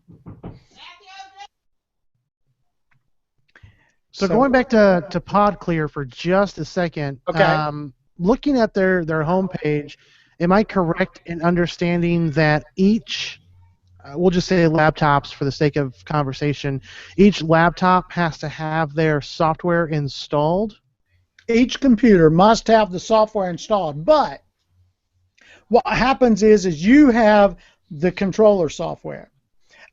So going back to PodClear for just a second, Okay. Looking at their homepage, am I correct in understanding that each, we'll just say laptops for the sake of conversation, each laptop has to have their software installed? Each computer must have the software installed, but what happens is you have the controller software,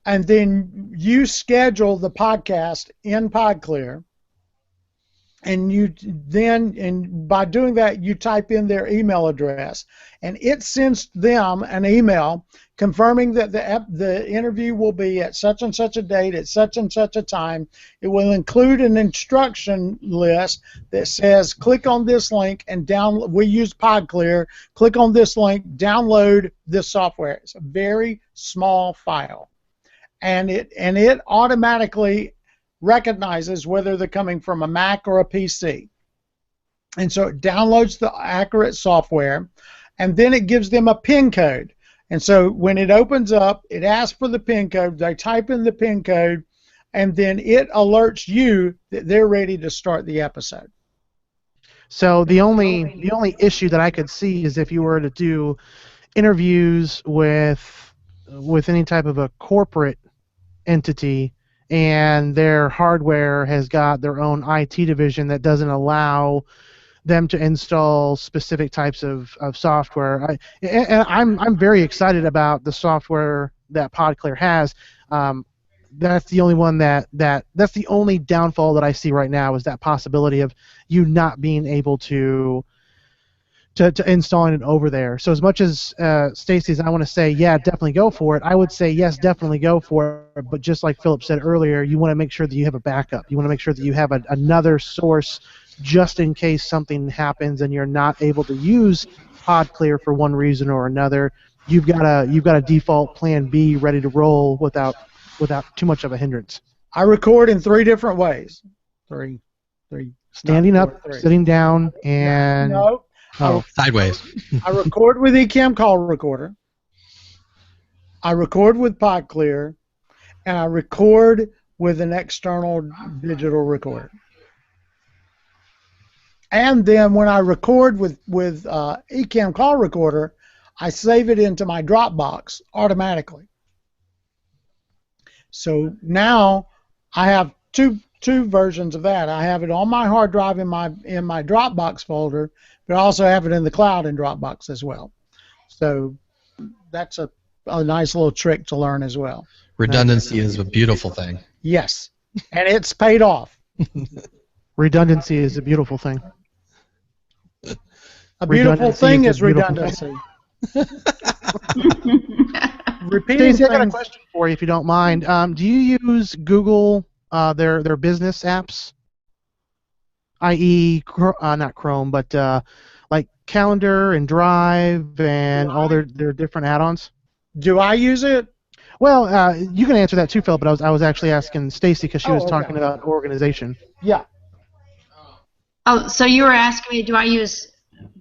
and then you schedule the podcast in PodClear, and by doing that, you type in their email address, and it sends them an email confirming that the interview will be at such and such a date at such and such a time. It will include an instruction list that says, click on this link and download. We use PodClear. Click on this link, download this software. It's a very small file, and it automatically recognizes whether they're coming from a Mac or a PC. And so it downloads the accurate software, and then it gives them a PIN code. And so when it opens up, it asks for the PIN code. They type in the PIN code, and then it alerts you that they're ready to start the episode. So the only issue that I could see is if you were to do interviews with any type of a corporate entity, and their hardware has got their own IT division that doesn't allow them to install specific types of software. I'm very excited about the software that PodClear has. That's the only one that's the only downfall that I see right now, is that possibility of you not being able to installing it over there. So as much as Stacy's, I want to say, yeah, definitely go for it. I would say yes, definitely go for it. But just like Philip said earlier, you want to make sure that you have a backup. You want to make sure that you have another source just in case something happens and you're not able to use PodClear for one reason or another. You've got a default plan B ready to roll without too much of a hindrance. I record in 3 different ways. Three. Standing not up, 4, 3. sitting down, and No. oh. Sideways. I record with Ecamm Call Recorder. I record with PodClear, and I record with an external digital recorder. And then when I record with Ecamm Call Recorder, I save it into my Dropbox automatically. So now I have two versions of that. I have it on my hard drive in my Dropbox folder, but I also have it in the cloud in Dropbox as well. So that's a nice little trick to learn as well. Redundancy is a beautiful thing. Yes, and it's paid off. Redundancy is a beautiful thing. A beautiful thing is redundancy. Repeating Stacey, I got a things. question for you, if you don't mind. Do you use Google, their business apps, i.e., not Chrome, but like Calendar and Drive and all their different add-ons? Do I use it? Well, you can answer that too, Phil. But I was actually asking Stacy because she was okay. talking about organization. Yeah. Oh, so you were asking me, do I use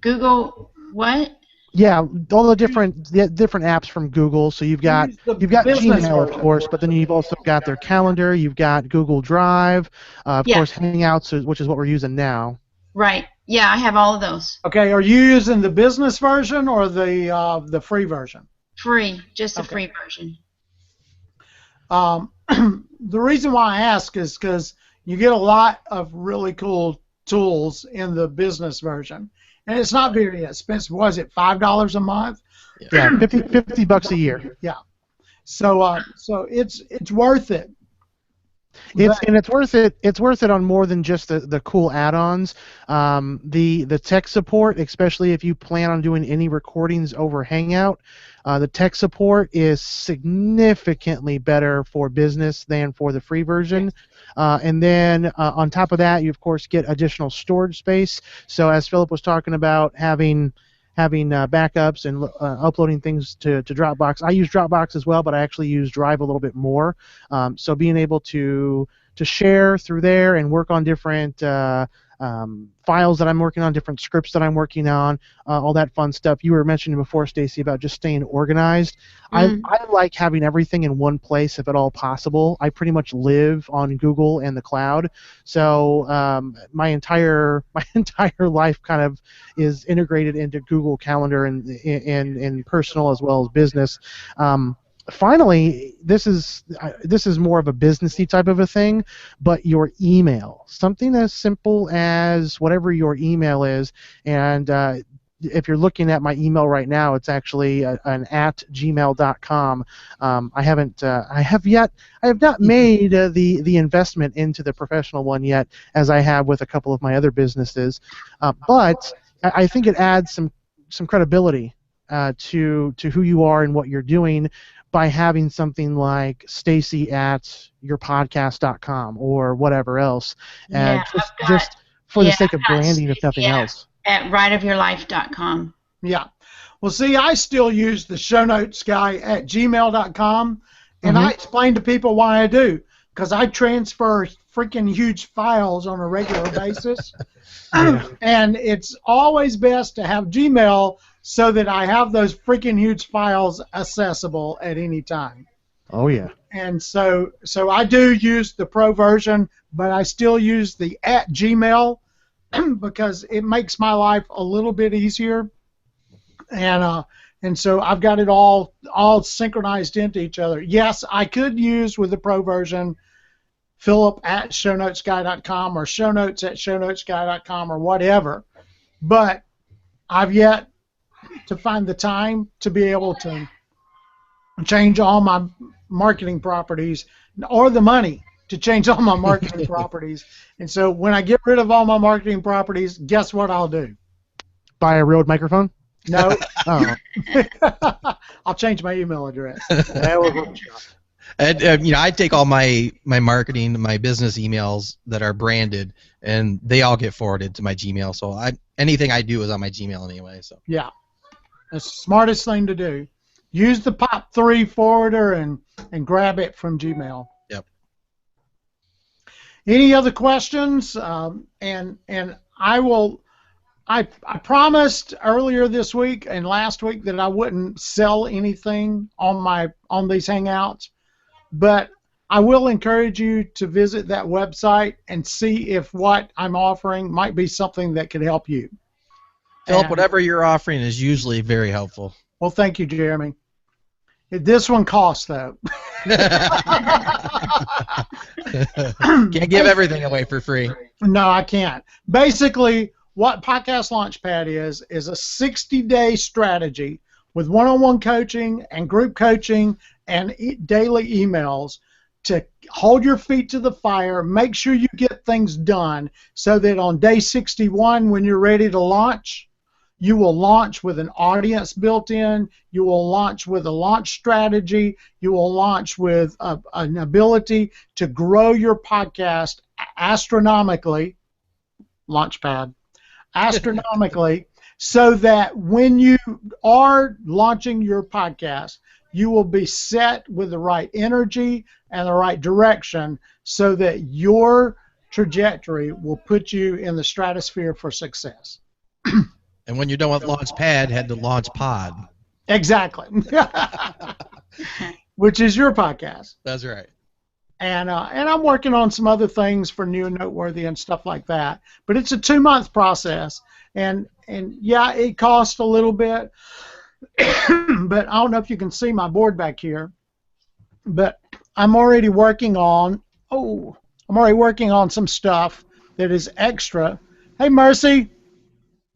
Google what? Yeah, all the different apps from Google. So you've got business Gmail, of version. course, but then you've also got their calendar. You've got Google Drive, of Yeah. course, Hangouts, which is what we're using now. Right. Yeah, I have all of those. Okay. Are you using the business version or the free version? Free, just the Okay. free version. The reason why I ask is because you get a lot of really cool tools in the business version, and it's not very expensive. Was it $5 a month? Yeah, $50 a year. Yeah. So it's worth it. It's worth it. It's worth it on more than just the cool add-ons. The tech support, especially if you plan on doing any recordings over Hangout, the tech support is significantly better for business than for the free version. And then on top of that, you of course get additional storage space. So as Philip was talking about, having backups and uploading things to Dropbox. I use Dropbox as well, but I actually use Drive a little bit more. So being able to share through there and work on different files that I'm working on, different scripts that I'm working on, all that fun stuff. You were mentioning before, Stacy, about just staying organized. I like having everything in one place if at all possible. I pretty much live on Google and the cloud, so my entire life kind of is integrated into Google Calendar and personal as well as business. Finally, this is more of a businessy type of a thing, but your email, something as simple as whatever your email is, and if you're looking at my email right now, it's actually an @gmail.com. I have not made the investment into the professional one yet, as I have with a couple of my other businesses, but I think it adds some credibility to who you are and what you're doing, by having something like Stacy@yourpodcast.com or whatever else, Yeah, just for the sake of I've got branding, if nothing Stacy else. At rightofyourlife.com. Yeah. Well, see, I still use the show notes guy at gmail.com, and I explain to people why I do, because I transfer freaking huge files on a regular basis, and it's always best to have Gmail so that I have those freaking huge files accessible at any time. Oh yeah. And so I do use the pro version, but I still use the @Gmail because it makes my life a little bit easier. And so I've got it all synchronized into each other. Yes, I could use with the pro version Philip@shownotesguy.com or shownotes@shownotesguy.com or whatever, but I've yet to find the time to be able to change all my marketing properties or the money to change all my marketing properties. And so when I get rid of all my marketing properties, guess what I'll do? Buy a Rode microphone? No. Oh. I'll change my email address. That was what you got. And I take all my marketing, my business emails that are branded, and they all get forwarded to my Gmail. So anything I do is on my Gmail anyway. So Yeah, that's the smartest thing to do. Use the POP3 forwarder and grab it from Gmail. Yep. Any other questions? And I will. I promised earlier this week and last week that I wouldn't sell anything on these Hangouts, but I will encourage you to visit that website and see if what I'm offering might be something that could help you. Philip, whatever you're offering is usually very helpful. Well, thank you, Jeremy. This one costs, though. Can't give everything away for free. No, I can't. Basically, what Podcast Launchpad is a 60-day strategy with one-on-one coaching and group coaching and daily emails to hold your feet to the fire, make sure you get things done so that on day 61, when you're ready to launch, you will launch with an audience built in. You will launch with a launch strategy. You will launch with an ability to grow your podcast astronomically, Launchpad, astronomically, so that when you are launching your podcast, you will be set with the right energy and the right direction so that your trajectory will put you in the stratosphere for success. And when you're done with Launchpad, head to Launchpod. Exactly. Which is your podcast. That's right. And I'm working on some other things for New and Noteworthy and stuff like that. But it's a 2-month process. And yeah, it costs a little bit. But I don't know if you can see my board back here. But I'm already working on some stuff that is extra. Hey, Mercy.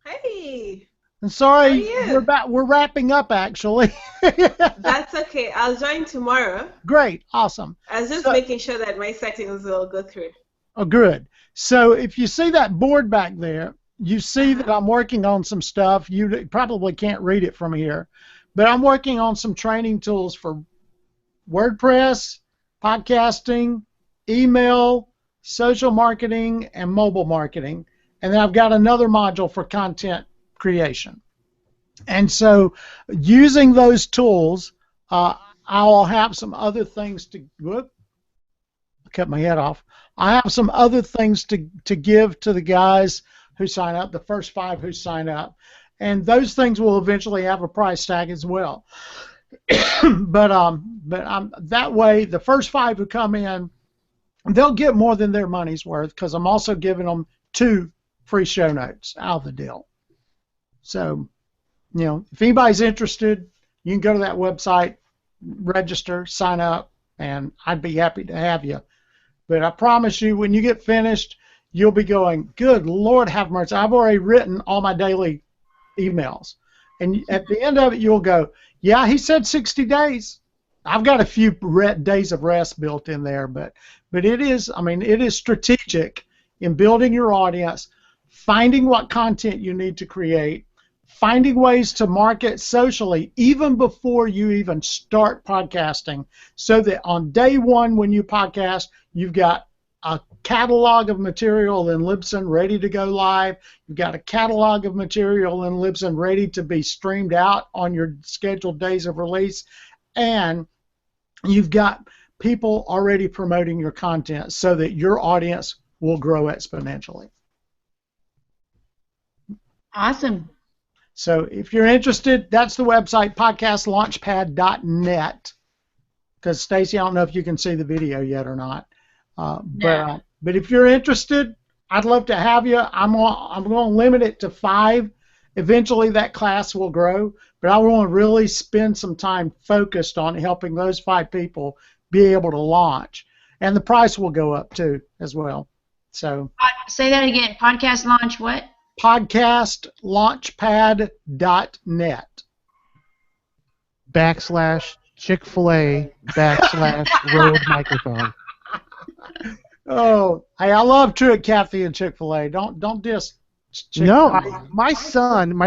Hey. I'm sorry, How are you? we're wrapping up actually. That's okay. I'll join tomorrow. Great, awesome. I was just making sure that my settings will go through. Oh, good. So if you see that board back there, you see that I'm working on some stuff. You probably can't read it from here, but I'm working on some training tools for WordPress, podcasting, email, social marketing, and mobile marketing. And then I've got another module for content creation. And so using those tools, I'll have some other things to cut my head off. I have some other things to give to the guys who sign up, the first 5 who sign up. And those things will eventually have a price tag as well. but that way, the first 5 who come in, they'll get more than their money's worth because I'm also giving them 2 free show notes out of the deal. So, if anybody's interested, you can go to that website, register, sign up, and I'd be happy to have you. But I promise you, when you get finished, you'll be going, good Lord have mercy, I've already written all my daily emails. And at the end of it, you'll go, yeah, he said 60 days. I've got a few days of rest built in there, but it is strategic in building your audience, finding what content you need to create, finding ways to market socially even before you even start podcasting, so that on day 1 when you podcast, you've got a catalog of material in Libsyn ready to go live. You've got a catalog of material in Libsyn ready to be streamed out on your scheduled days of release, and you've got people already promoting your content so that your audience will grow exponentially. Awesome. So if you're interested, that's the website, podcastlaunchpad.net. because Stacy, I don't know if you can see the video yet or not. No. But if you're interested, I'd love to have you. I'm going to limit it to 5. Eventually, that class will grow, but I want to really spend some time focused on helping those 5 people be able to launch, and the price will go up too as well. So Say that again. Podcast launch what? podcastlaunchpad.net. / Chick-fil-A / Rode microphone. Oh, hey, I love Truett Cathy and Chick-fil-A. Don't diss Chick-fil-A. No, my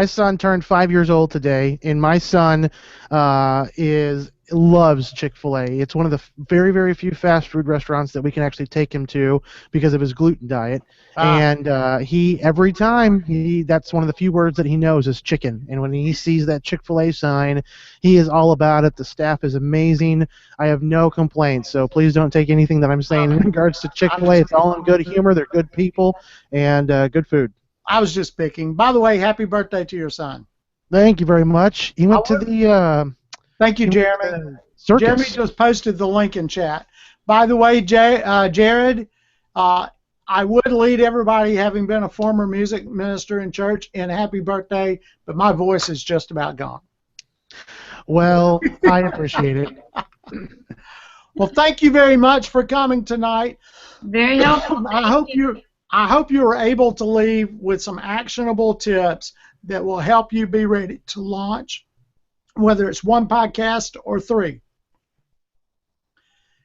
son turned 5 years old today, and my son loves Chick-fil-A. It's one of the very, very few fast food restaurants that we can actually take him to because of his gluten diet. And he every time that's one of the few words that he knows is chicken. And when he sees that Chick-fil-A sign, he is all about it. The staff is amazing. I have no complaints. So please don't take anything that I'm saying in regards to Chick-fil-A. It's all in good humor. They're good people and good food. I was just picking. By the way, happy birthday to your son. Thank you very much. He went to the Thank you, Jeremy. circus. Jeremy just posted the link in chat. By the way, Jared, I would lead everybody, having been a former music minister in church, in happy birthday, but my voice is just about gone. Well, I appreciate it. Well, thank you very much for coming tonight. Very helpful. I hope you were able to leave with some actionable tips that will help you be ready to launch, whether it's 1 podcast or 3.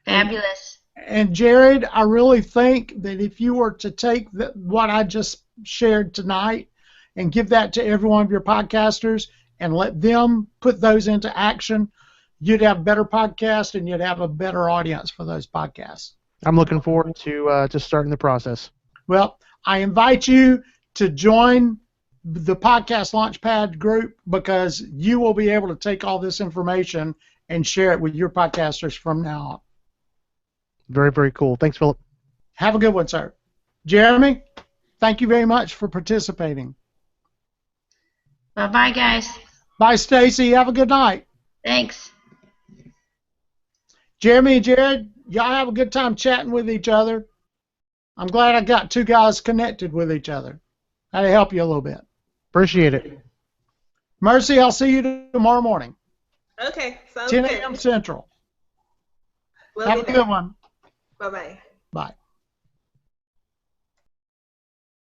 Fabulous. And Jared, I really think that if you were to take what I just shared tonight and give that to every one of your podcasters and let them put those into action, you'd have better podcasts and you'd have a better audience for those podcasts. I'm looking forward to starting the process. Well, I invite you to join the Podcast Launchpad group because you will be able to take all this information and share it with your podcasters from now on. Very, very cool. Thanks, Philip. Have a good one, sir. Jeremy, thank you very much for participating. Bye-bye, guys. Bye, Stacy. Have a good night. Thanks. Jeremy and Jared, y'all have a good time chatting with each other. I'm glad I got 2 guys connected with each other. That'll help you a little bit. Appreciate it. Mercy, I'll see you tomorrow morning. Okay, sounds 10 good. a.m. Central. We'll Have a be there. good one. Bye-bye. Bye.